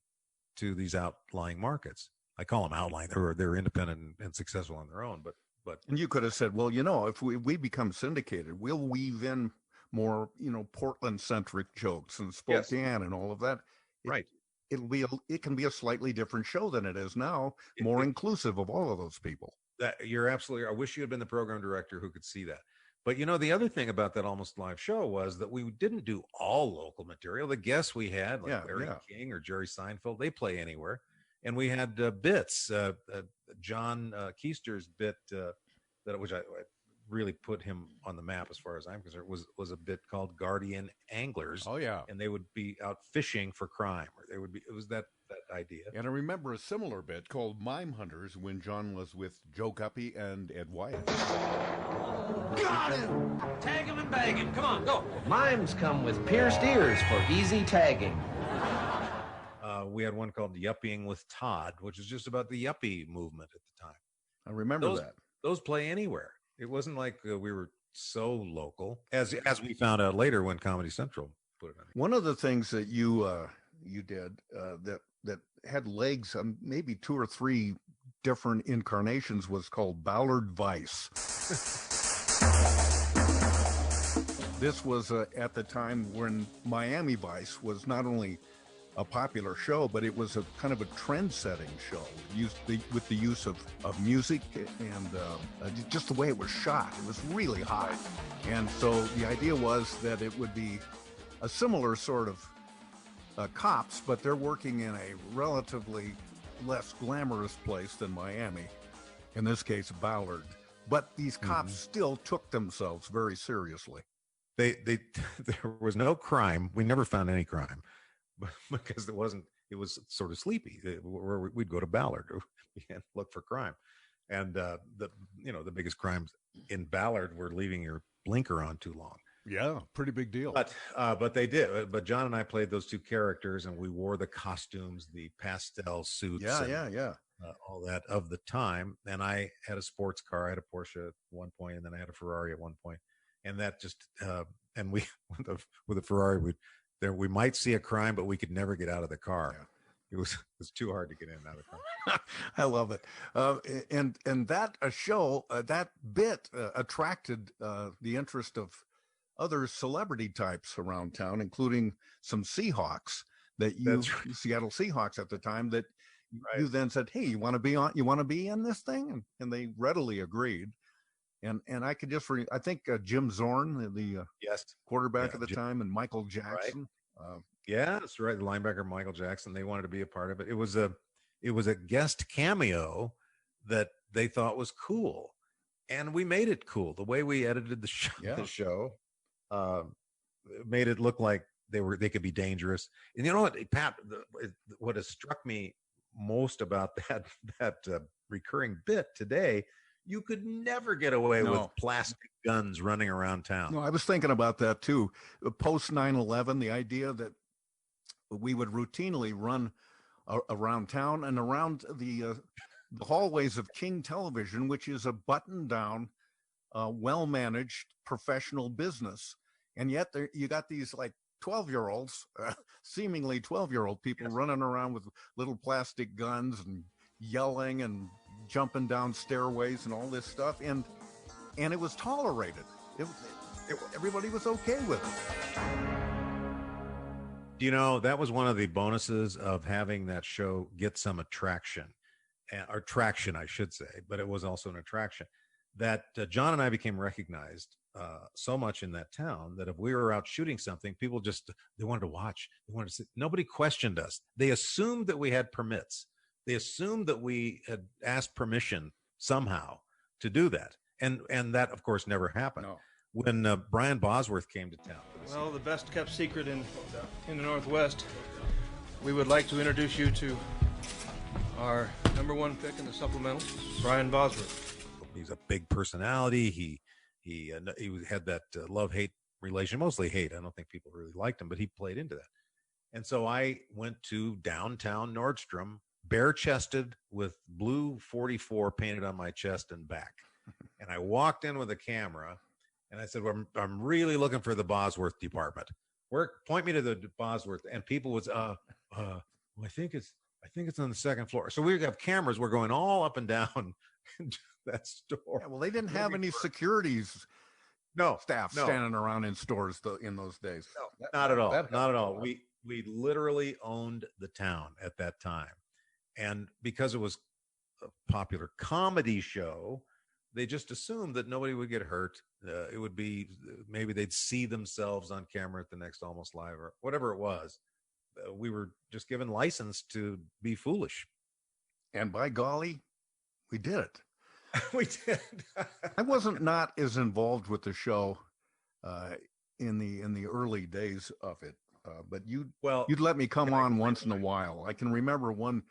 to these outlying markets. I call them outlying. They're independent and successful on their own, but But
And you could have said, well, if we become syndicated, we'll weave in more, Portland-centric jokes and Spokane and all of that.
Right.
It can be a slightly different show than it is now, more inclusive of all of those people.
That you're absolutely. I wish you had been the program director who could see that. But the other thing about that Almost Live show was that we didn't do all local material. The guests we had, like Larry King or Jerry Seinfeld, they play anywhere. And we had bits. John Keister's bit, which I really put him on the map as far as I'm concerned, was a bit called Guardian Anglers.
Oh yeah,
and they would be out fishing for crime, or they would be. It was that idea.
And I remember a similar bit called Mime Hunters when John was with Joe Guppy and Ed Wyatt.
Got him! Tag him and bag him. Come on, go.
Mimes come with pierced ears for easy tagging.
We had one called Yuppieing with Todd, which is just about the yuppie movement at the time.
I remember that.
Those play anywhere. It wasn't like we were so local, as we found out later when Comedy Central put it on.
One of the things that you did that had legs, maybe 2 or 3 different incarnations, was called Ballard Vice. This was at the time when Miami Vice was not only a popular show, but it was a kind of a trend-setting show, with the use of music and just the way it was shot. It was really hot. And so the idea was that it would be a similar sort of cops, but they're working in a relatively less glamorous place than Miami, in this case Ballard. But these cops still took themselves very seriously.
There was no crime. We never found any crime, because it was sort of sleepy. We'd go to Ballard and look for crime. And the biggest crimes in Ballard were leaving your blinker on too long.
Yeah, pretty big deal.
But they did. But John and I played those 2 characters, and we wore the costumes, the pastel suits.
Yeah.
All that of the time. And I had a sports car. I had a Porsche at one point, and then I had a Ferrari at one point. And that just and we with the Ferrari, we might see a crime, but we could never get out of the car. Yeah. It was too hard to get in and out of the car.
I love it. And that show, that bit attracted the interest of other celebrity types around town, including some Seahawks Seattle Seahawks at the time, that you then said, hey, you want to be in this thing? And they readily agreed. And I could just I think Jim Zorn, the quarterback at the time, and Michael Jackson.
Right. Yeah, that's right. The linebacker Michael Jackson. They wanted to be a part of it. It was a guest cameo that they thought was cool, and we made it cool. The way we edited the show, made it look like they could be dangerous. And you know what, Pat? What has struck me most about that recurring bit today, you could never get away with plastic guns running around town.
No, I was thinking about that too. Post 9/11, the idea that we would routinely run around town and around the hallways of King Television, which is a button-down, well-managed professional business, and yet you got these like 12-year-olds, seemingly 12-year-old people running around with little plastic guns and yelling and jumping down stairways and all this stuff, and it was tolerated. Everybody was okay with it.
That was one of the bonuses of having that show get some attraction, or traction, I should say, but it was also an attraction, that John and I became recognized so much in that town that if we were out shooting something, people they wanted to watch. They wanted to see. Nobody questioned us. They assumed that we had permits. They assumed that we had asked permission somehow to do that. And that, of course, never happened.
No.
When Brian Bosworth came to town.
Well, the best kept secret in the Northwest, we would like to introduce you to our #1 pick in the supplemental, Brian Bosworth.
He's a big personality. He had that love-hate relation, mostly hate. I don't think people really liked him, but he played into that. And so I went to downtown Nordstrom, bare-chested, with blue 44 painted on my chest and back. And I walked in with a camera, and I said, well, I'm really looking for the Bosworth department. Point me to the Bosworth. And people was, I think it's I think it's on the second floor. So we have cameras. We're going all up and down that store.
Yeah, well, they didn't have any securities staff standing around in stores in those days.
No, not at all. Not at all. We literally owned the town at that time. And because it was a popular comedy show, they just assumed that nobody would get hurt. It would be, maybe they'd see themselves on camera at the next Almost Live or whatever it was. We were just given license to be foolish.
And by golly, we did it.
We did.
I wasn't not as involved with the show in the early days of it, but you'd let me come on once in a while. I can remember one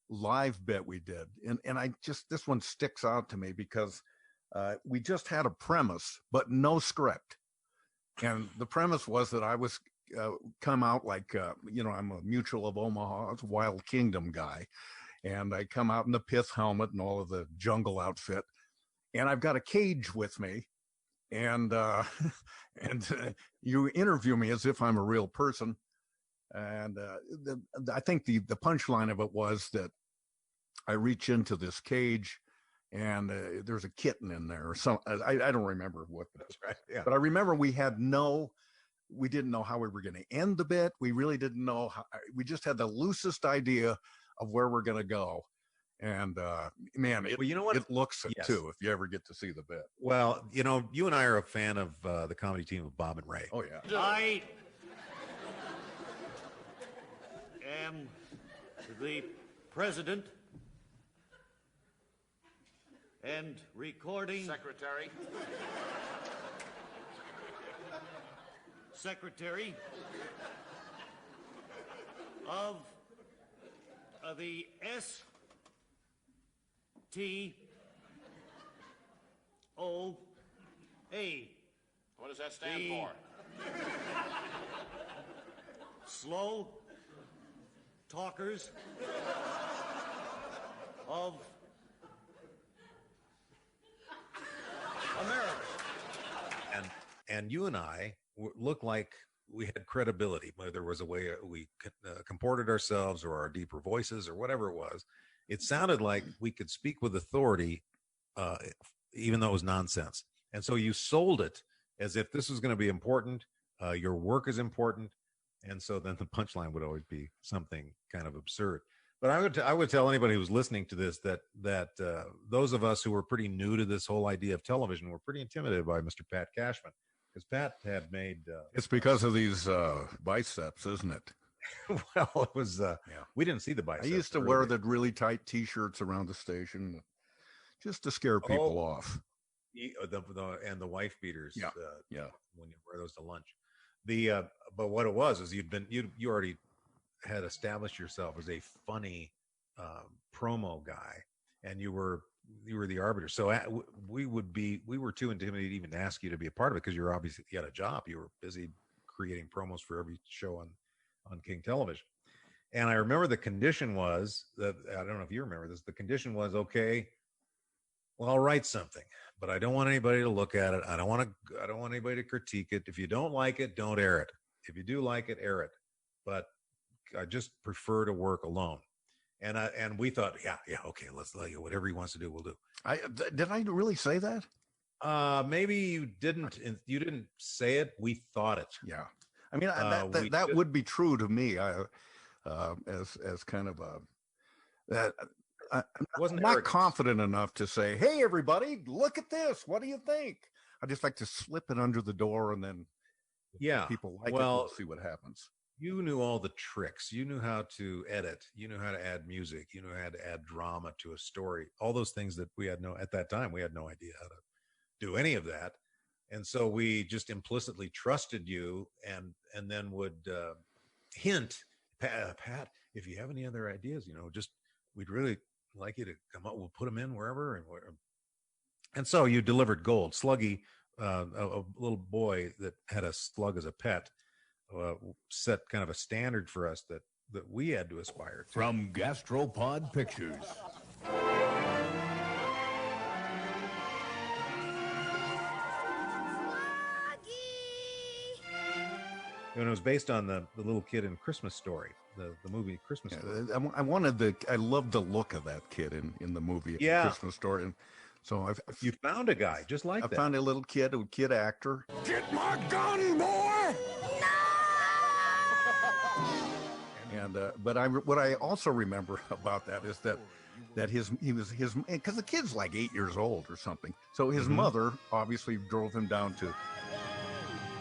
live bit we did, and I just, this one sticks out to me because we just had a premise but no script, and the premise was that I was come out like I'm a Mutual of Omaha's Wild Kingdom guy. And I come out in the pith helmet and all of the jungle outfit, and I've got a cage with me, and you interview me as if I'm a real person, and I think the punchline of it was that I reach into this cage, and there's a kitten in there, or something. I don't remember what.
That's right. Yeah.
But I remember we didn't know how we were going to end the bit. We really didn't know how. We just had the loosest idea of where we're going to go. And man, it looks it too, if you ever get to see the bit.
Well, you and I are a fan of the comedy team of Bob and Ray.
Oh, yeah.
I am the president and recording secretary of the STOA.
What does that stand for?
Slow Talkers of America.
And you and I look like we had credibility, whether there was a way we comported ourselves or our deeper voices or whatever it was. It sounded like we could speak with authority, even though it was nonsense. And so you sold it as if this was going to be important. Your work is important. And so then the punchline would always be something kind of absurd. But I would tell anybody who's listening to this that those of us who were pretty new to this whole idea of television were pretty intimidated by Mr. Pat Cashman. Because Pat had made...
it's because of these biceps, isn't it?
Well, it was... we didn't see the biceps.
I used to wear the really tight T-shirts around the station just to scare people off.
And the wife beaters.
Yeah.
When you wear those to lunch. But what it was is you already had established yourself as a funny promo guy, and you were the arbiter. So we were too intimidated to even ask you to be a part of it, because you had a job. You were busy creating promos for every show on King Television. And I remember the condition was that, I don't know if you remember this, the condition was, okay, well, I'll write something, but I don't want anybody to look at it. I don't want anybody to critique it. If you don't like it, don't air it. If you do like it, air it. But I just prefer to work alone. And we thought, yeah, okay, let's let you, whatever he wants to do, we'll do.
Did I really say that?
Maybe you didn't. You didn't say it. We thought it.
Yeah. I mean, that would be true to me. As kind of that. I'm not confident enough to say, "Hey, everybody, look at this. What do you think?" I just like to slip it under the door, and then if people like it, we'll see what happens.
You knew all the tricks. You knew how to edit. You knew how to add music. You knew how to add drama to a story. All those things that we had at that time, we had no idea how to do any of that. And so we just implicitly trusted you, and then would hint, Pat, if you have any other ideas, we'd really like you to come up. We'll put them in wherever. And so you delivered gold. Sluggy, a little boy that had a slug as a pet, set kind of a standard for us that we had to aspire to.
From Gastropod Pictures.
And it was based on the little kid in Christmas Story. the movie Christmas Story.
I loved the look of that kid in the movie Christmas Story. And so
you found a guy just like that.
I found a kid actor.
Get my gun, boy!
And what I also remember about that is that because the kid's like 8 years old or something. So his mother obviously drove him down to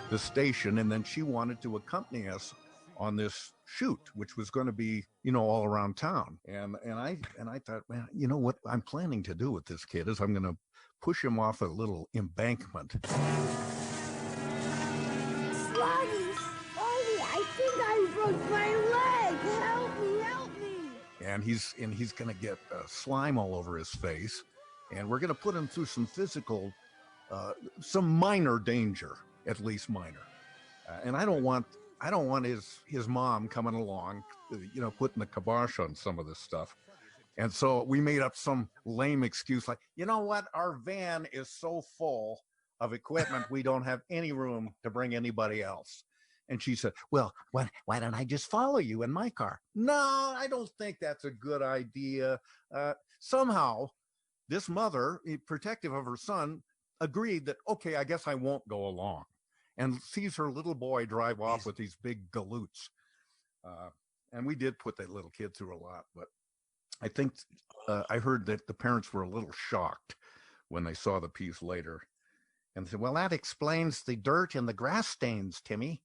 the station, and then she wanted to accompany us on this shoot, which was going to be, all around town. And I thought, man, you know what I'm planning to do with this kid is I'm going to push him off a little embankment.
Sluggies! Ollie, I think I broke my leg! Help me!
And he's going to get slime all over his face, and we're going to put him through some physical, some minor danger, at least minor. And I don't want his mom coming along, putting the kibosh on some of this stuff. And so we made up some lame excuse like, you know what, our van is so full of equipment, we don't have any room to bring anybody else. And she said, well, why don't I just follow you in my car? No, I don't think that's a good idea. Somehow, this mother, protective of her son, agreed that, okay, I guess I won't go along, and sees her little boy drive off with these big galoots. And we did put that little kid through a lot, but I think I heard that the parents were a little shocked when they saw the piece later and said, well, that explains the dirt and the grass stains, Timmy.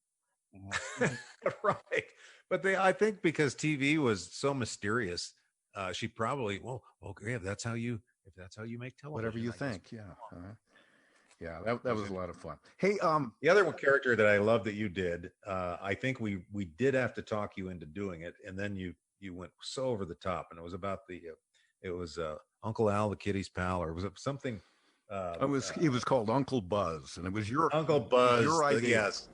Right. But I think because TV was so mysterious, she probably, okay, if that's how you make television.
Whatever you think. Yeah. Yeah, that was a lot of fun. Hey,
the other character that I love that you did, I think we did have to talk you into doing it, and then you went so over the top, and it was about Uncle Al, the kitty's pal, or was it something?
He was called Uncle Buzz, and it was your
Uncle Buzz.
Your idea.
Yes.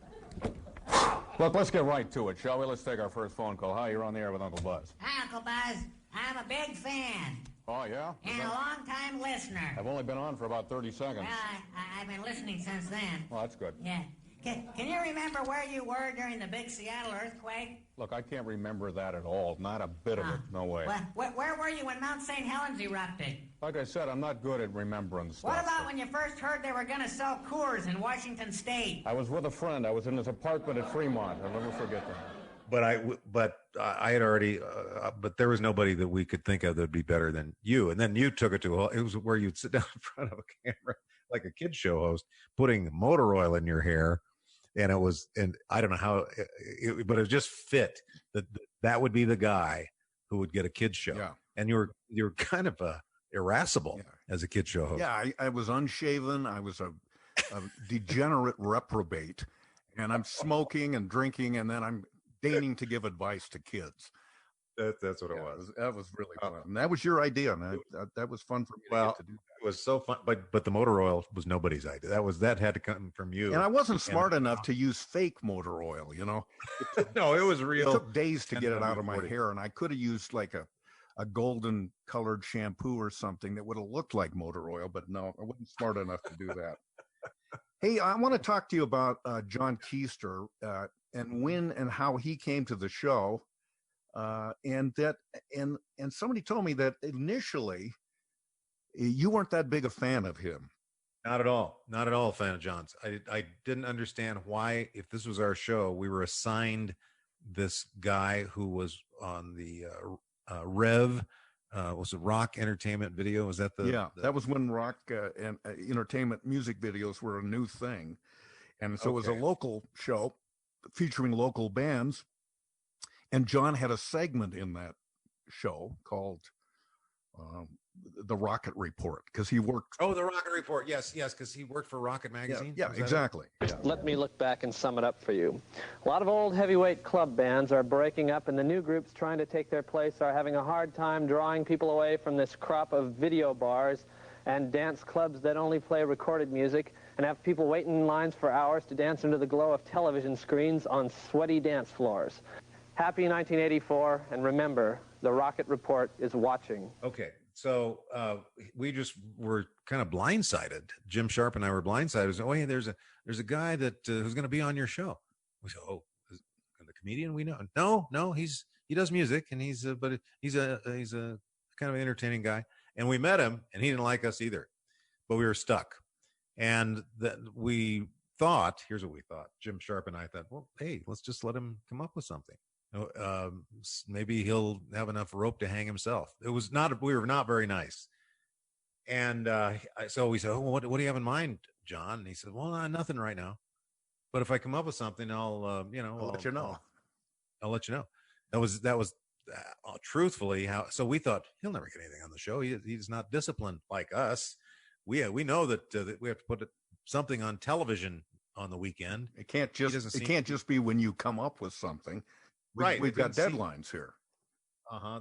Look, let's get right to it, shall we? Let's take our first phone call. Hi, you're on the air with Uncle Buzz.
Hi, Uncle Buzz. I'm a big fan.
Oh, yeah?
And a long-time listener.
I've only been on for about 30 seconds.
Well, I've been listening since then.
Well, that's good.
Yeah. Can you remember where you were during the big Seattle earthquake?
Look, I can't remember that at all. Not a bit of it. No way.
Well, where were you when Mount St. Helens erupted?
Like I said, I'm not good at remembering stuff.
What about when you first heard they were going to sell Coors in Washington State?
I was with a friend. I was in his apartment at Fremont. I'll never forget that.
But I had already, but there was nobody that we could think of that'd be better than you. And then you took it to it was where you'd sit down in front of a camera like a kid show host, putting motor oil in your hair, and I don't know how, but it just fit that would be the guy who would get a kid show.
Yeah.
And you're kind of irascible as a kid show host.
Yeah, I was unshaven. I was a degenerate reprobate, and I'm smoking and drinking, and then I'm deigning to give advice to kids.
That's what it was.
That was really fun. And that was your idea, man. That was fun for me to get to do that.
It was so fun, but the motor oil was nobody's idea. That had to come from you.
And I wasn't smart enough to use fake motor oil,
No, it was real.
It took days to get it out of my hair, and I could have used like a golden colored shampoo or something that would have looked like motor oil, but no, I wasn't smart enough to do that. Hey, I want to talk to you about John Keister and when and how he came to the show, and somebody told me that initially you weren't that big a fan of him.
Not at all a fan of John's. I didn't understand why, if this was our show, we were assigned this guy who was on the Rev. Was it Rock Entertainment Video? Was that
that was when rock and entertainment music videos were a new thing, and so it was a local show featuring local bands, and John had a segment in that show called the Rocket Report, because he worked.
Oh, the Rocket Report. Yes, because he worked for Rocket Magazine.
Yeah, exactly. Yeah.
Let me look back and sum it up for you. A lot of old heavyweight club bands are breaking up, and the new groups trying to take their place are having a hard time drawing people away from this crop of video bars and dance clubs that only play recorded music and have people waiting in lines for hours to dance under the glow of television screens on sweaty dance floors. Happy 1984, and remember, the Rocket Report is watching.
Okay. So we just were kind of blindsided. Jim Sharp and I were blindsided. We said, oh, hey, there's a guy that who's going to be on your show. We said, oh, the comedian we know? No, he's he does music, and he's a kind of entertaining guy. And we met him, and he didn't like us either, but we were stuck. And we thought, here's what we thought. Jim Sharp and I thought, well, hey, let's just let him come up with something. Maybe he'll have enough rope to hang himself. We were not very nice. And so we said, oh, what do you have in mind, John? And he said, well, nothing right now. But if I come up with something, I'll let you know. I'll let you know. That was truthfully how. So we thought he'll never get anything on the show. He's not disciplined like us. We know that we have to put something on television on the weekend.
It can't just be when you come up with something.
Right.
We've got deadlines here.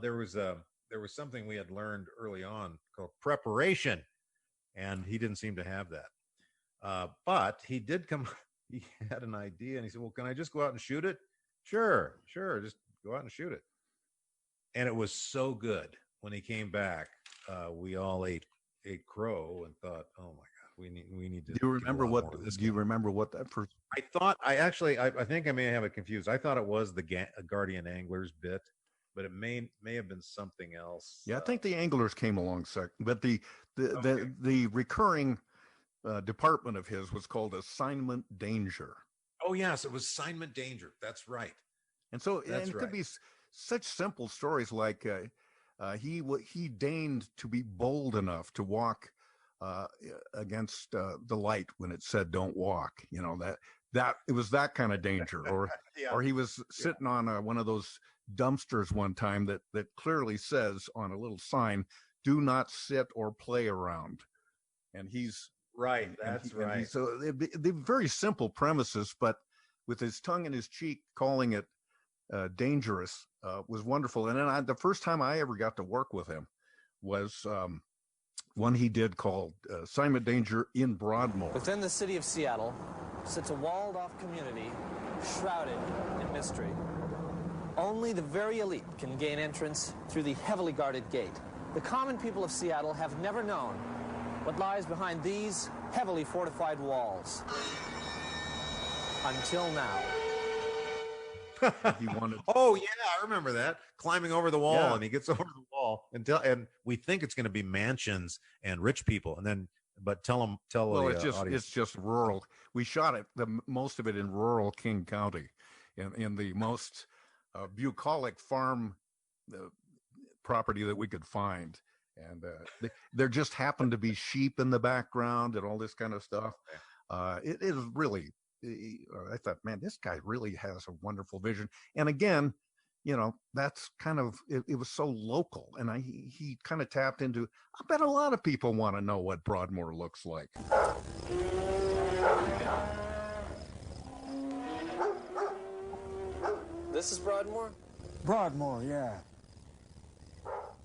There was something we had learned early on called preparation, and he didn't seem to have that. But he did come. He had an idea, and he said, well, can I just go out and shoot it? Sure. Just go out and shoot it. And it was so good. When he came back, we all ate crow and thought, oh my God, we need to.
Do you remember what that first?
I think I may have it confused. I thought it was the Guardian Anglers bit, but it may have been something else.
Yeah, I think the anglers came along second, but the recurring department of his was called Assignment Danger.
Oh yes, it was Assignment Danger. That's right.
And so it could be such simple stories like he deigned to be bold enough to walk against the light when it said don't walk. You know, that it was that kind of danger. Or or he was sitting on one of those dumpsters one time that clearly says on a little sign, do not sit or play around. And he's
right. That's right.
So they're very simple premises, but with his tongue in his cheek, calling it dangerous was wonderful. And then the first time I ever got to work with him was one he did called Assignment Danger in Broadmoor.
Within the city of Seattle sits a walled-off community shrouded in mystery. Only the very elite can gain entrance through the heavily guarded gate. The common people of Seattle have never known what lies behind these heavily fortified walls. Until now.
He wanted.
Oh yeah, I remember that. Climbing over the wall, and he gets over the wall and we think it's going to be mansions and rich people, but tell
it's just rural. We shot it, most of it in rural King County, in the most bucolic farm property that we could find, and there just happened to be sheep in the background and all this kind of stuff. It is really. I thought, man, this guy really has a wonderful vision. And again, you know, that's kind of it was so local, and he kind of tapped into. I bet a lot of people want to know what Broadmoor looks like.
This is Broadmoor?
Broadmoor, yeah.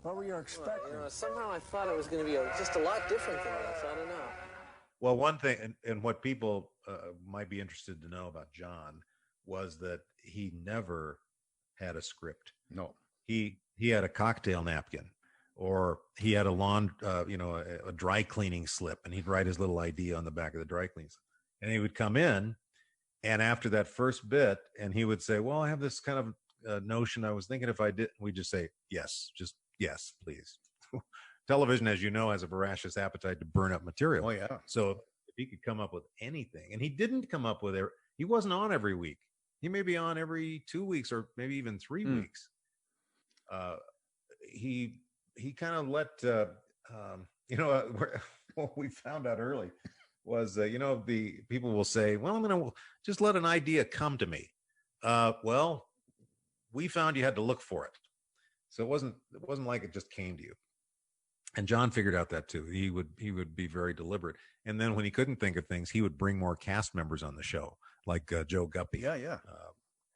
What were you expecting?
Well, somehow I thought it was going to be just a lot different than this. I don't know.
Well, one thing, and what people might be interested to know about John was that he never had a script.
No,
he had a cocktail napkin, or he had a a dry cleaning slip, and he'd write his little idea on the back of the dry cleaning slip. And he would come in, and after that first bit, and he would say, "Well, I have this kind of notion. I was thinking if I did," we'd just say, "Yes, just yes, please." Television, as you know, has a voracious appetite to burn up material.
Oh, yeah.
So if he could come up with anything, and he didn't come up with it, he wasn't on every week. He may be on every 2 weeks or maybe even 3 weeks. He kind of let, what we found out early was, the people will say, well, I'm going to just let an idea come to me. Well, we found you had to look for it. So it wasn't like it just came to you. And John figured out that too. He would be very deliberate. And then when he couldn't think of things, he would bring more cast members on the show, like Joe Guppy.
Yeah.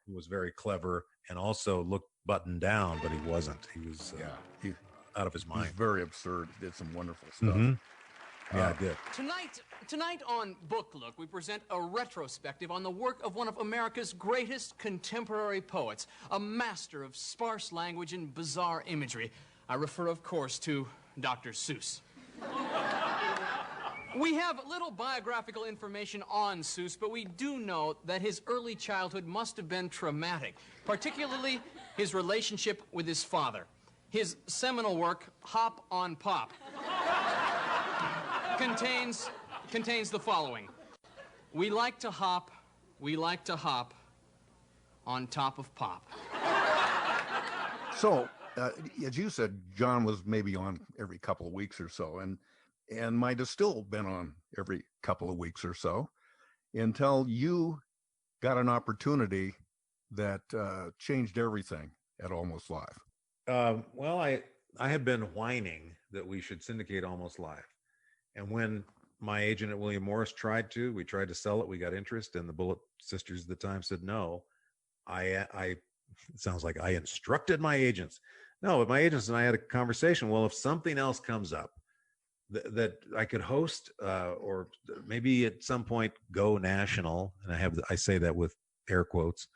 Who was very clever and also looked buttoned down, but he wasn't. He was out of his mind.
He's very absurd. Did some wonderful stuff.
Mm-hmm. Yeah, I did.
Tonight on Book Look, we present a retrospective on the work of one of America's greatest contemporary poets, a master of sparse language and bizarre imagery. I refer, of course, to Dr. Seuss. We have little biographical information on Seuss, but we do know that his early childhood must have been traumatic, particularly his relationship with his father. His seminal work, Hop on Pop, contains the following. We like to hop on top of pop.
So, as you said, John was maybe on every couple of weeks or so, and might have still been on every couple of weeks or so, until you got an opportunity that changed everything at Almost Live.
Well, I had been whining that we should syndicate Almost Live. And when my agent at William Morris we tried to sell it, we got interest, and the Bullet Sisters at the time said no. It sounds like I instructed my agents. No, but my agents and I had a conversation. Well, if something else comes up that I could host, or maybe at some point go national, and I say that with air quotes,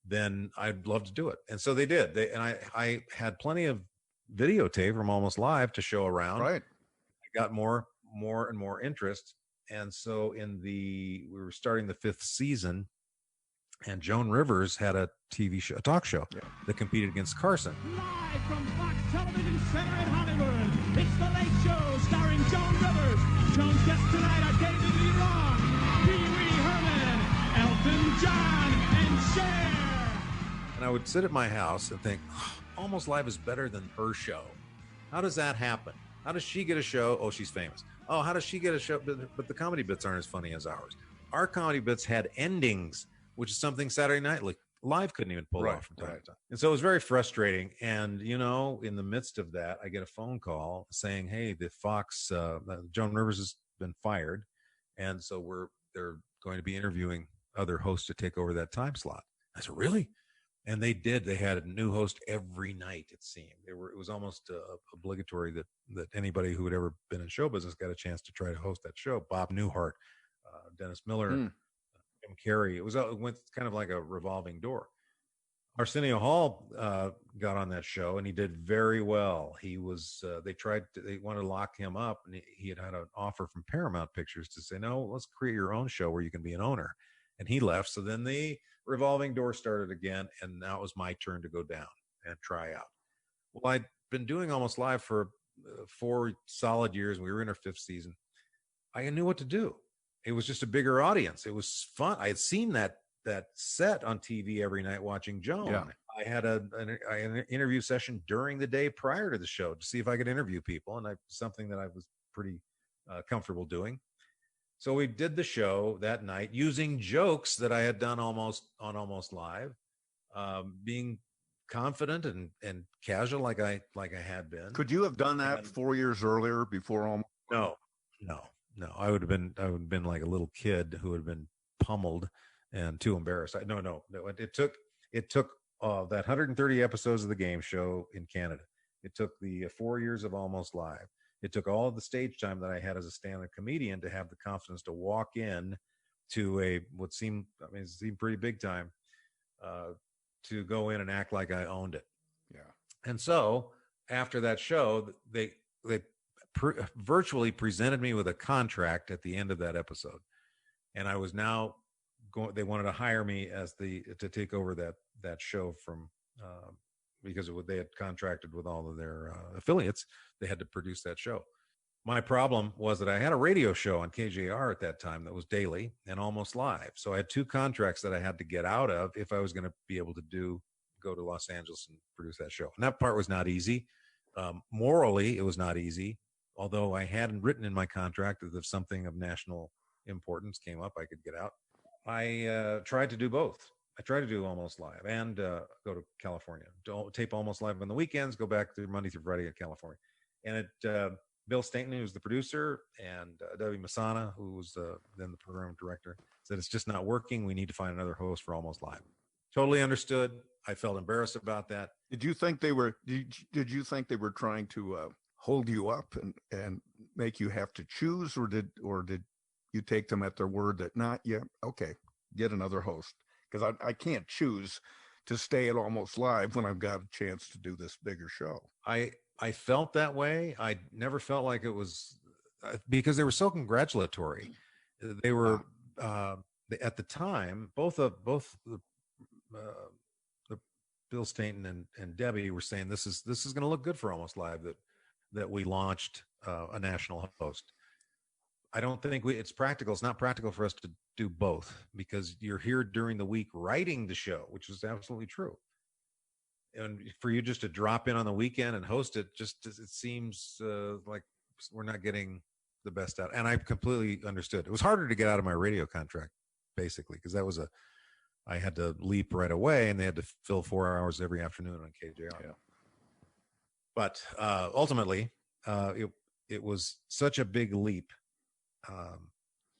then I'd love to do it. And so they did. I had plenty of videotape from Almost Live to show around.
Right.
I got more and more interest. And so we were starting the 5th season, and Joan Rivers had a talk show that competed against Carson.
Live from Fox Television Center in Hollywood, it's The Late Show starring Joan Rivers. Joan's guests tonight are David Lee Roth, Pee Wee Herman, Elton John, and Cher.
And I would sit at my house and think, Almost Live is better than her show. How does that happen? How does she get a show? Oh, she's famous. Oh, how does she get a show? But the comedy bits aren't as funny as ours. Our comedy bits had endings, which is something Saturday Night Live couldn't even pull off from time to time. And so it was very frustrating. And, in the midst of that, I get a phone call saying, hey, the Fox, Joan Rivers has been fired. And so they're going to be interviewing other hosts to take over that time slot. I said, really? And they did. They had a new host every night, it seemed. It was almost obligatory that anybody who had ever been in show business got a chance to try to host that show. Bob Newhart, Dennis Miller, Jim Carrey. It went kind of like a revolving door. Arsenio Hall got on that show, and he did very well. He was. They wanted to lock him up, and he had an offer from Paramount Pictures to say, no, let's create your own show where you can be an owner. And he left. So then the revolving door started again, and now it was my turn to go down and try out. Well, I'd been doing Almost Live for 4 solid years. We were in our 5th season. I knew what to do. It was just a bigger audience. It was fun. I had seen that set on TV every night watching Joan. Yeah. I had an interview session during the day prior to the show to see if I could interview people, and something that I was pretty comfortable doing. So we did the show that night using jokes that I had done Almost Live, being confident and casual like I had been.
Could you have done that 4 years earlier before Almost?
No. I would have been like a little kid who had been pummeled and too embarrassed. No. It took that 130 episodes of the game show in Canada. It took the 4 years of Almost Live. It took all of the stage time that I had as a stand-up comedian to have the confidence to walk in to what seemed pretty big time, to go in and act like I owned it.
Yeah.
And so after that show, they virtually presented me with a contract at the end of that episode, and I was now going. They wanted to hire me to take over that show from. Because they had contracted with all of their affiliates, they had to produce that show. My problem was that I had a radio show on KJR at that time that was daily and Almost Live. So I had 2 contracts that I had to get out of if I was going to be able to go to Los Angeles and produce that show. And that part was not easy. Morally, it was not easy, although I hadn't written in my contract that if something of national importance came up, I could get out. I tried to do both. I try to do Almost Live and go to California. Tape Almost Live on the weekends, go back to Monday through Friday at California. And Bill Stanton, who's the producer, and Debbie Masana, who was then the program director, said, it's just not working. We need to find another host for Almost Live. Totally understood. I felt embarrassed about that.
Did you think they were trying to hold you up and make you have to choose, or did you take them at their word that okay, get another host? Because I can't choose to stay at Almost Live when I've got a chance to do this bigger show.
I felt that way. I never felt like it was because they were so congratulatory. They were at the time, both the Bill Stainton and Debbie were saying this is going to look good for Almost Live that we launched a national host. I don't think it's practical. It's not practical for us to do both because you're here during the week writing the show, which is absolutely true. And for you just to drop in on the weekend and host it, it seems like we're not getting the best out. And I completely understood. It was harder to get out of my radio contract, basically, because I had to leap right away, and they had to fill 4 hours every afternoon on KJR. Yeah. But ultimately, it was such a big leap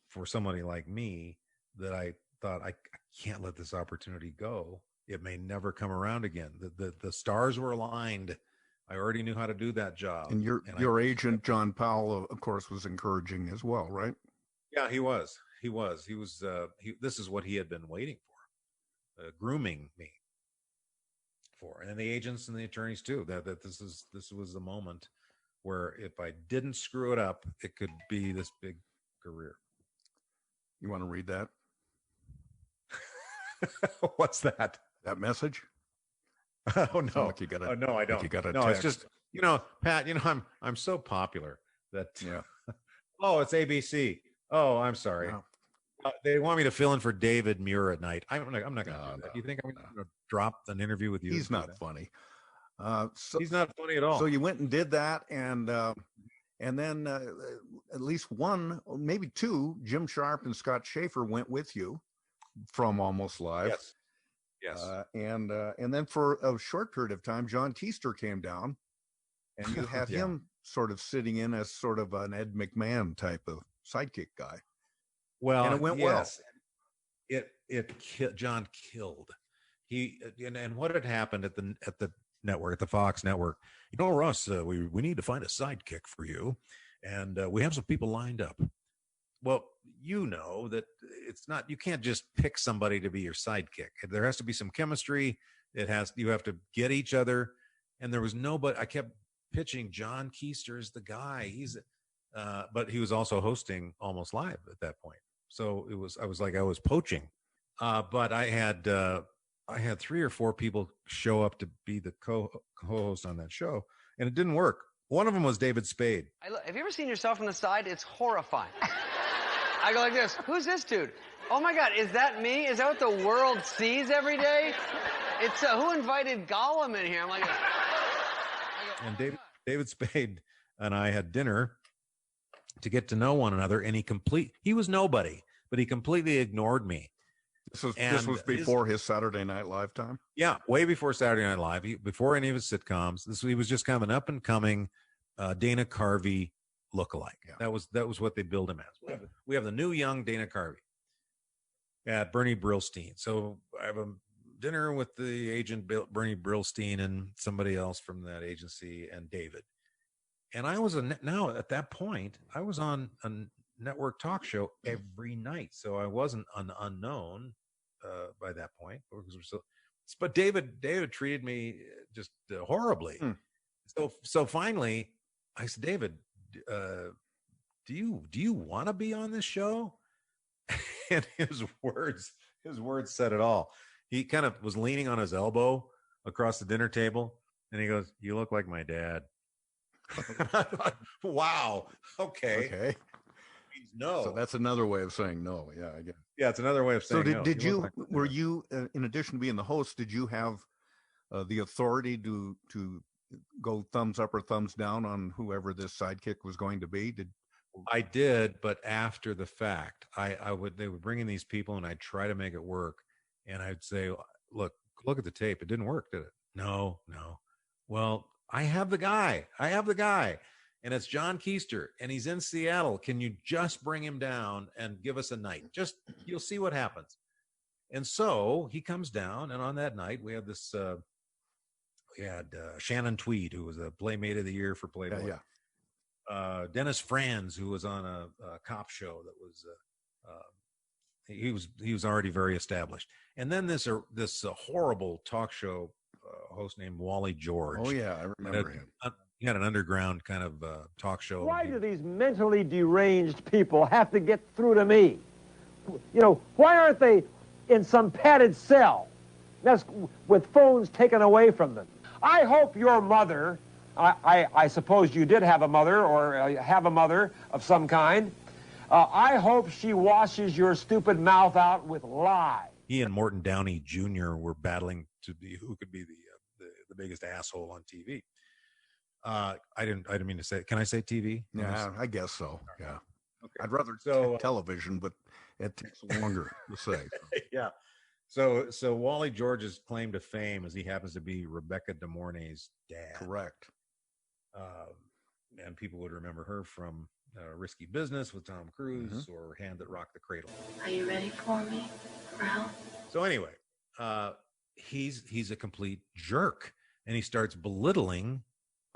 for somebody like me that I thought I can't let this opportunity go. It may never come around again. The stars were aligned. I already knew how to do that job.
And your agent, John Powell, of course, was encouraging as well, right?
Yeah, he was. This is what he had been waiting for, grooming me for, and the agents and the attorneys too. That this was the moment where if I didn't screw it up, it could be this big career.
You want to read that?
What's that?
That message?
Oh no!
Like you got
oh no, I don't.
Like you got a
no,
text.
It's just Pat. I'm so popular that.
Yeah.
Oh, it's ABC. Oh, I'm sorry.
No.
They want me to fill in for David Muir at night. I'm not going to do that. Do you think I'm going to drop an interview with you?
He's not funny.
He's not funny at all.
So you went and did that, and then at least one, or maybe two, Jim Sharp and Scott Shafer went with you from Almost Live.
Yes. Yes.
And then for a short period of time, John Keister came down, and you had him sort of sitting in as sort of an Ed McMahon type of sidekick guy.
Well,
and it went well.
John killed. And what had happened at the network, at the Fox network? Russ, we need to find a sidekick for you, and we have some people lined up. Well, that it's not. You can't just pick somebody to be your sidekick. There has to be some chemistry. You have to get each other. And there was nobody. I kept pitching John Keister as the guy. But he was also hosting Almost Live at that point. So I was poaching. But I had 3 or 4 people show up to be the co-host on that show, and it didn't work. One of them was David Spade.
Have you ever seen yourself from the side? It's horrifying. I go like this. Who's this dude? Oh my God, is that me? Is that what the world sees every day? It's who invited Gollum in here? I'm like,
and David Spade and I had dinner to get to know one another, and he was nobody, but he completely ignored me.
This was before his Saturday Night Live time?
Yeah, way before Saturday Night Live, before any of his sitcoms. He was just kind of an up-and-coming Dana Carvey lookalike. Yeah. That was what they billed him as. We have the new young Dana Carvey at Bernie Brillstein. So I have a dinner with the agent Bernie Brillstein and somebody else from that agency and David. And I was now at that point, I was on a network talk show every night. So I wasn't an unknown by that point. But David treated me just horribly. So finally I said, David, do you want to be on this show? And his words said it all. He kind of was leaning on his elbow across the dinner table, and he goes, "You look like my dad." Wow. Okay. No.
So that's another way of saying no. Yeah, I get it.
Yeah, it's another way of saying no.
So did you were you in addition to being the host, did you have the authority to go thumbs up or thumbs down on whoever this sidekick was going to be?
I did, but after the fact, they would bring in these people, and I'd try to make it work, and I'd say, look at the tape. It didn't work, did it? No. Well, I have the guy, and it's John Keister, and he's in Seattle. Can you just bring him down and give us a night? You'll see what happens. And so he comes down, and on that night we had this. We had Shannon Tweed, who was a Playmate of the Year for Playboy.
Yeah.
Dennis Franz, who was on a cop show that was he was already very established. And then this horrible talk show host named Wally George.
Oh yeah, I remember him.
He had an underground kind of talk show.
Why do these mentally deranged people have to get through to me? Why aren't they in some padded cell? That's with phones taken away from them. I hope your mother, I suppose you did have a mother or have a mother of some kind. I hope she washes your stupid mouth out with lies.
He and Morton Downey Jr. were battling to be who could be the biggest asshole on TV. I didn't mean to say. Can I say TV?
Yeah, I guess so. Yeah.
Okay.
I'd rather say television, but it takes longer to say.
Yeah. So Wally George's claim to fame is he happens to be Rebecca De Mornay's dad.
Correct.
And people would remember her from Risky Business with Tom Cruise or Hand That Rocked the Cradle.
Are you ready for me, Ralph?
So anyway, he's a complete jerk, and he starts belittling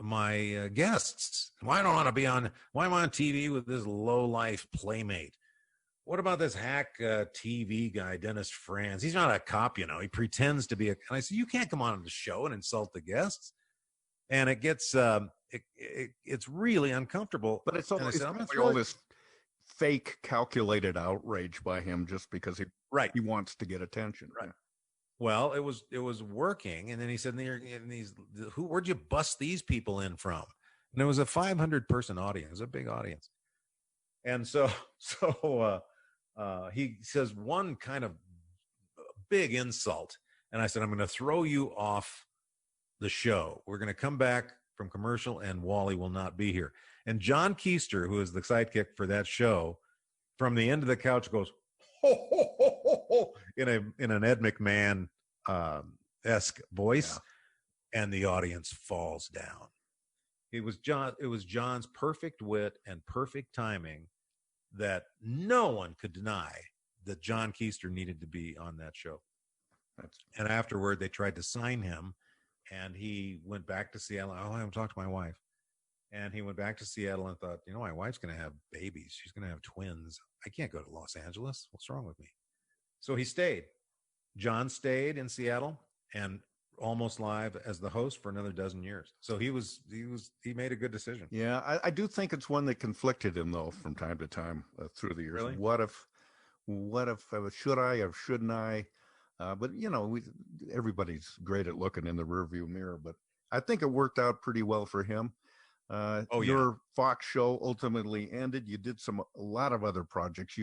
my guests. Why don't I want to be on? Why am I on TV with this low life playmate? What about this hack TV guy, Dennis Franz? He's not a cop, you know. He pretends to be a. And I said, you can't come on the show and insult the guests. And it gets it's really uncomfortable.
But it's all this fake calculated outrage by him just because he wants to get attention.
Right. Well, it was working, and then he said, where'd you bust these people in from? And it was a 500-person audience, it was a big audience. And so he says one kind of big insult, and I said, I'm going to throw you off the show. We're going to come back from commercial, and Wally will not be here. And John Keister, who is the sidekick for that show, from the end of the couch goes, ho, ho, ho, ho, ho, in an Ed McMahon esque voice, and the audience falls down. It was John's perfect wit and perfect timing that no one could deny that John Keister needed to be on that show. And afterward, they tried to sign him, and he went back to Seattle. Oh, I haven't talked to my wife. And he went back to Seattle and thought, my wife's going to have babies. She's going to have twins. I can't go to Los Angeles. What's wrong with me? So he stayed. John stayed in Seattle and almost live as the host for another dozen years. So he made a good decision.
Yeah, I do think it's one that conflicted him though from time to time through the years.
Really?
What if should I or shouldn't I? But everybody's great at looking in the rearview mirror. But I think it worked out pretty well for him. Your Fox show ultimately ended. You did a lot of other projects.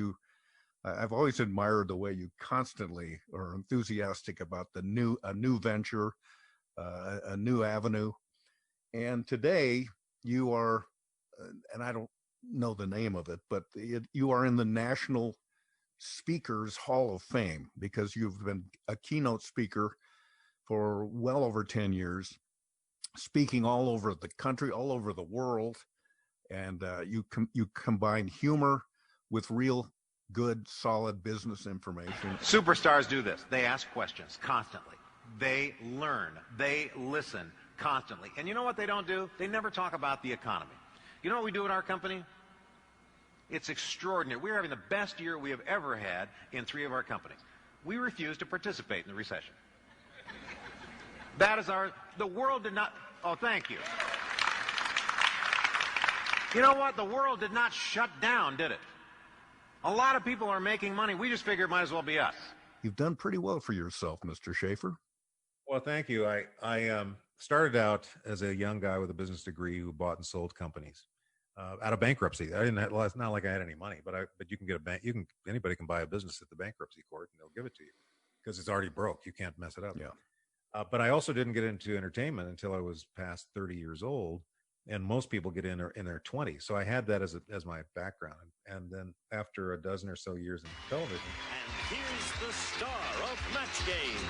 I've always admired the way you constantly are enthusiastic about a new venture, a new avenue. And today you are, and I don't know the name of it, but you are in the National Speakers Hall of Fame because you've been a keynote speaker for well over 10 years, speaking all over the country, all over the world. And you combine humor with real good, solid business information.
Superstars do this. They ask questions constantly. They learn. They listen constantly. And you know what they don't do? They never talk about the economy. You know what we do at our company? It's extraordinary. We're having the best year we have ever had in 3 of our companies. We refuse to participate in the recession. That is the world did not, oh, thank you. You know what? The world did not shut down, did it? A lot of people are making money. We just figured it might as well be us.
You've done pretty well for yourself, Mr. Shafer.
Well, thank you. I started out as a young guy with a business degree who bought and sold companies out of bankruptcy. It's not like I had any money, but you can get anybody can buy a business at the bankruptcy court and they'll give it to you because it's already broke. You can't mess it up.
Yeah.
But I also didn't get into entertainment until I was past 30 years old. And most people get in their 20s. So I had that as my background. And then after a dozen or so years in television.
And here's the star of Match Game,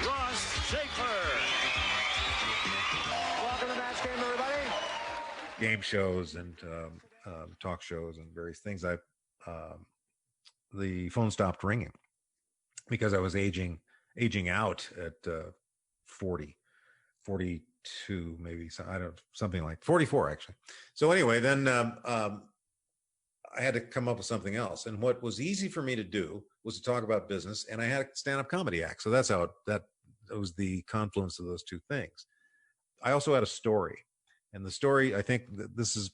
Ross Shafer.
Welcome to Match Game, everybody.
Game shows and talk shows and various things. The phone stopped ringing because I was aging out at 42, maybe, something like 44 actually. So anyway, then I had to come up with something else. And what was easy for me to do was to talk about business, and I had a stand-up comedy act. So that's how that was the confluence of those two things. I also had a story, and the story, I think this is,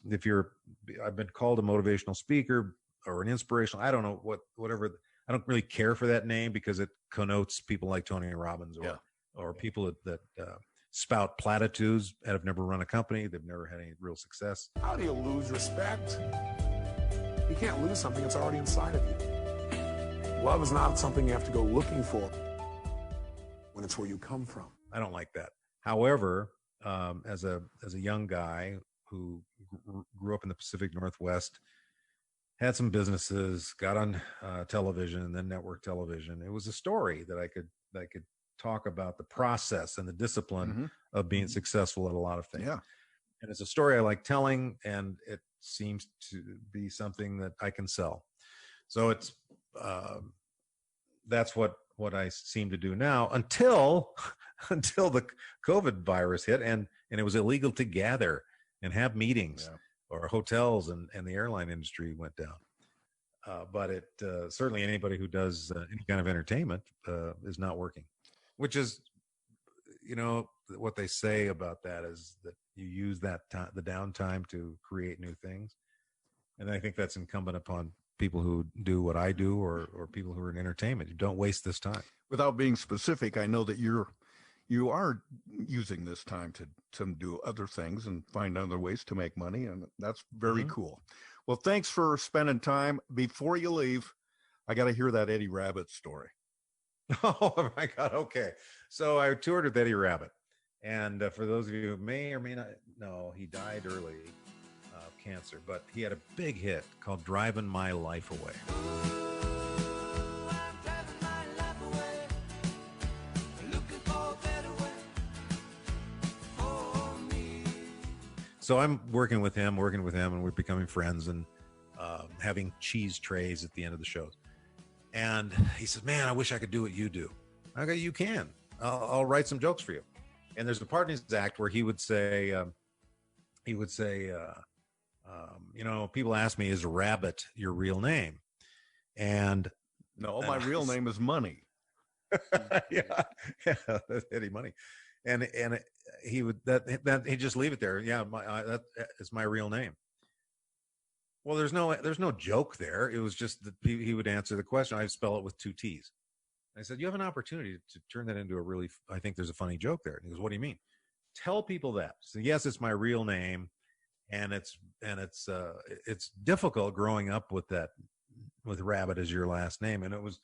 I've been called a motivational speaker or an inspirational, I don't know whatever. I don't really care for that name because it connotes people like Tony Robbins or people that spout platitudes and have never run a company. They've never had any real success.
How do you lose respect? You can't lose something that's already inside of you. Love is not something you have to go looking for when it's where you come from.
I don't like that. However, as a young guy who grew up in the Pacific Northwest, had some businesses, got on television and then network television, it was a story that I could talk about the process and the discipline of being successful at a lot of things.
Yeah.
And it's a story I like telling, and it seems to be something that I can sell. So it's that's what I seem to do now until the COVID virus hit and it was illegal to gather and have meetings, or hotels and the airline industry went down. But it certainly anybody who does any kind of entertainment is not working, which is, what they say about that is that you use that time, the downtime, to create new things. And I think that's incumbent upon people who do what I do, or people who are in entertainment. You don't waste this time.
Without being specific, I know that you are using this time to do other things and find other ways to make money, and that's very cool. Well, thanks for spending time. Before you leave, I got to hear that Eddie Rabbitt story.
Oh my God. Okay. So I toured with Eddie Rabbitt, and for those of you who may or may not know, he died early of cancer, but he had a big hit called Driving My Life Away. So I'm working with him, and we're becoming friends and having cheese trays at the end of the shows. And he says, "Man, I wish I could do what you do." I go, "You can. I'll write some jokes for you." And there's a part in his act where he would say, people ask me, "Is Rabbit your real name?" And
no, my real name is Money.
yeah, that's Eddie Money. And he would he'd just leave it there. Yeah, that is my real name. Well, there's no joke there. It was just that he would answer the question. I spell it with 2 T's. I said, "You have an opportunity to turn that into I think there's a funny joke there." And he goes, "What do you mean?" "Tell people that." So yes, it's my real name, and it's difficult growing up with Rabbit as your last name, and it was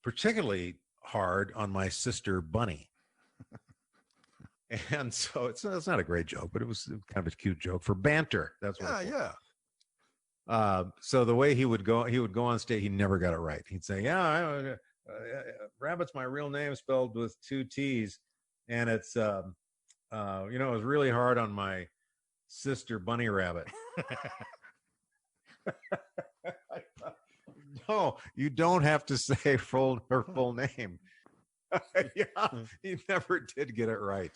particularly hard on my sister Bunny. And so it's not a great joke, but it was kind of a cute joke for banter. That's what.
Yeah.
So the way he would go on stage, he never got it right. He'd say, "Rabbit's my real name, spelled with 2 T's, and it's it was really hard on my sister Bunny Rabbit." No, you don't have to say her full name. Yeah, he never did get it right.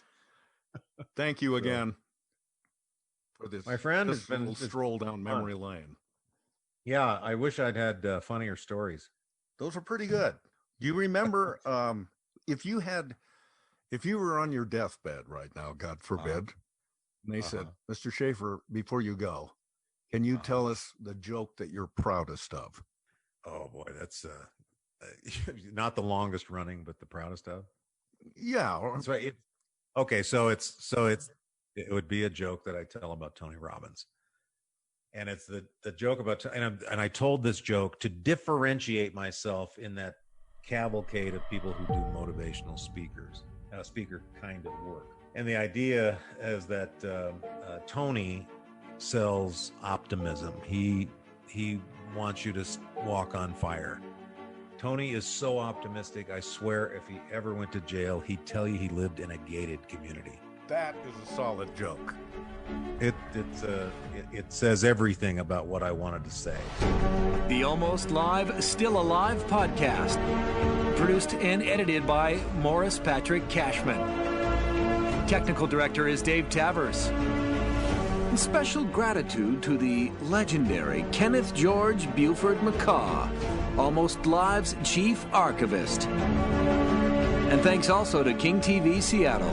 Thank you again for this,
my friend.
This little stroll down memory lane.
Yeah, I wish I'd had funnier stories.
Those are pretty good. Do you remember if you were on your deathbed right now, God forbid, and they said, "Mr. Shafer, before you go, can you tell us the joke that you're proudest of?"
Oh boy, that's not the longest running, but the proudest of.
Yeah,
that's right. Okay, so it would be a joke that I tell about Tony Robbins, and it's the joke about and I told this joke to differentiate myself in that cavalcade of people who do motivational speaker kind of work. And the idea is that Tony sells optimism. He wants you to walk on fire. Tony is so optimistic. I swear if he ever went to jail, he'd tell you he lived in a gated community.
That is a solid joke.
It says everything about what I wanted to say.
The Almost Live, Still Alive podcast. Produced and edited by Morris Patrick Cashman. Technical director is Dave Tavers. And special gratitude to the legendary Kenneth George Buford McCaw, Almost Live's chief archivist. And thanks also to King TV Seattle.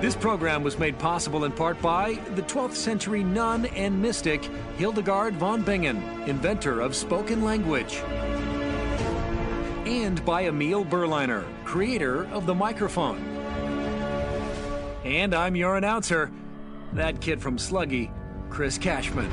This program was made possible in part by the 12th century nun and mystic Hildegard von Bingen, inventor of spoken language. and by Emil Berliner, creator of the microphone. And I'm your announcer, that kid from Sluggy, Chris Cashman.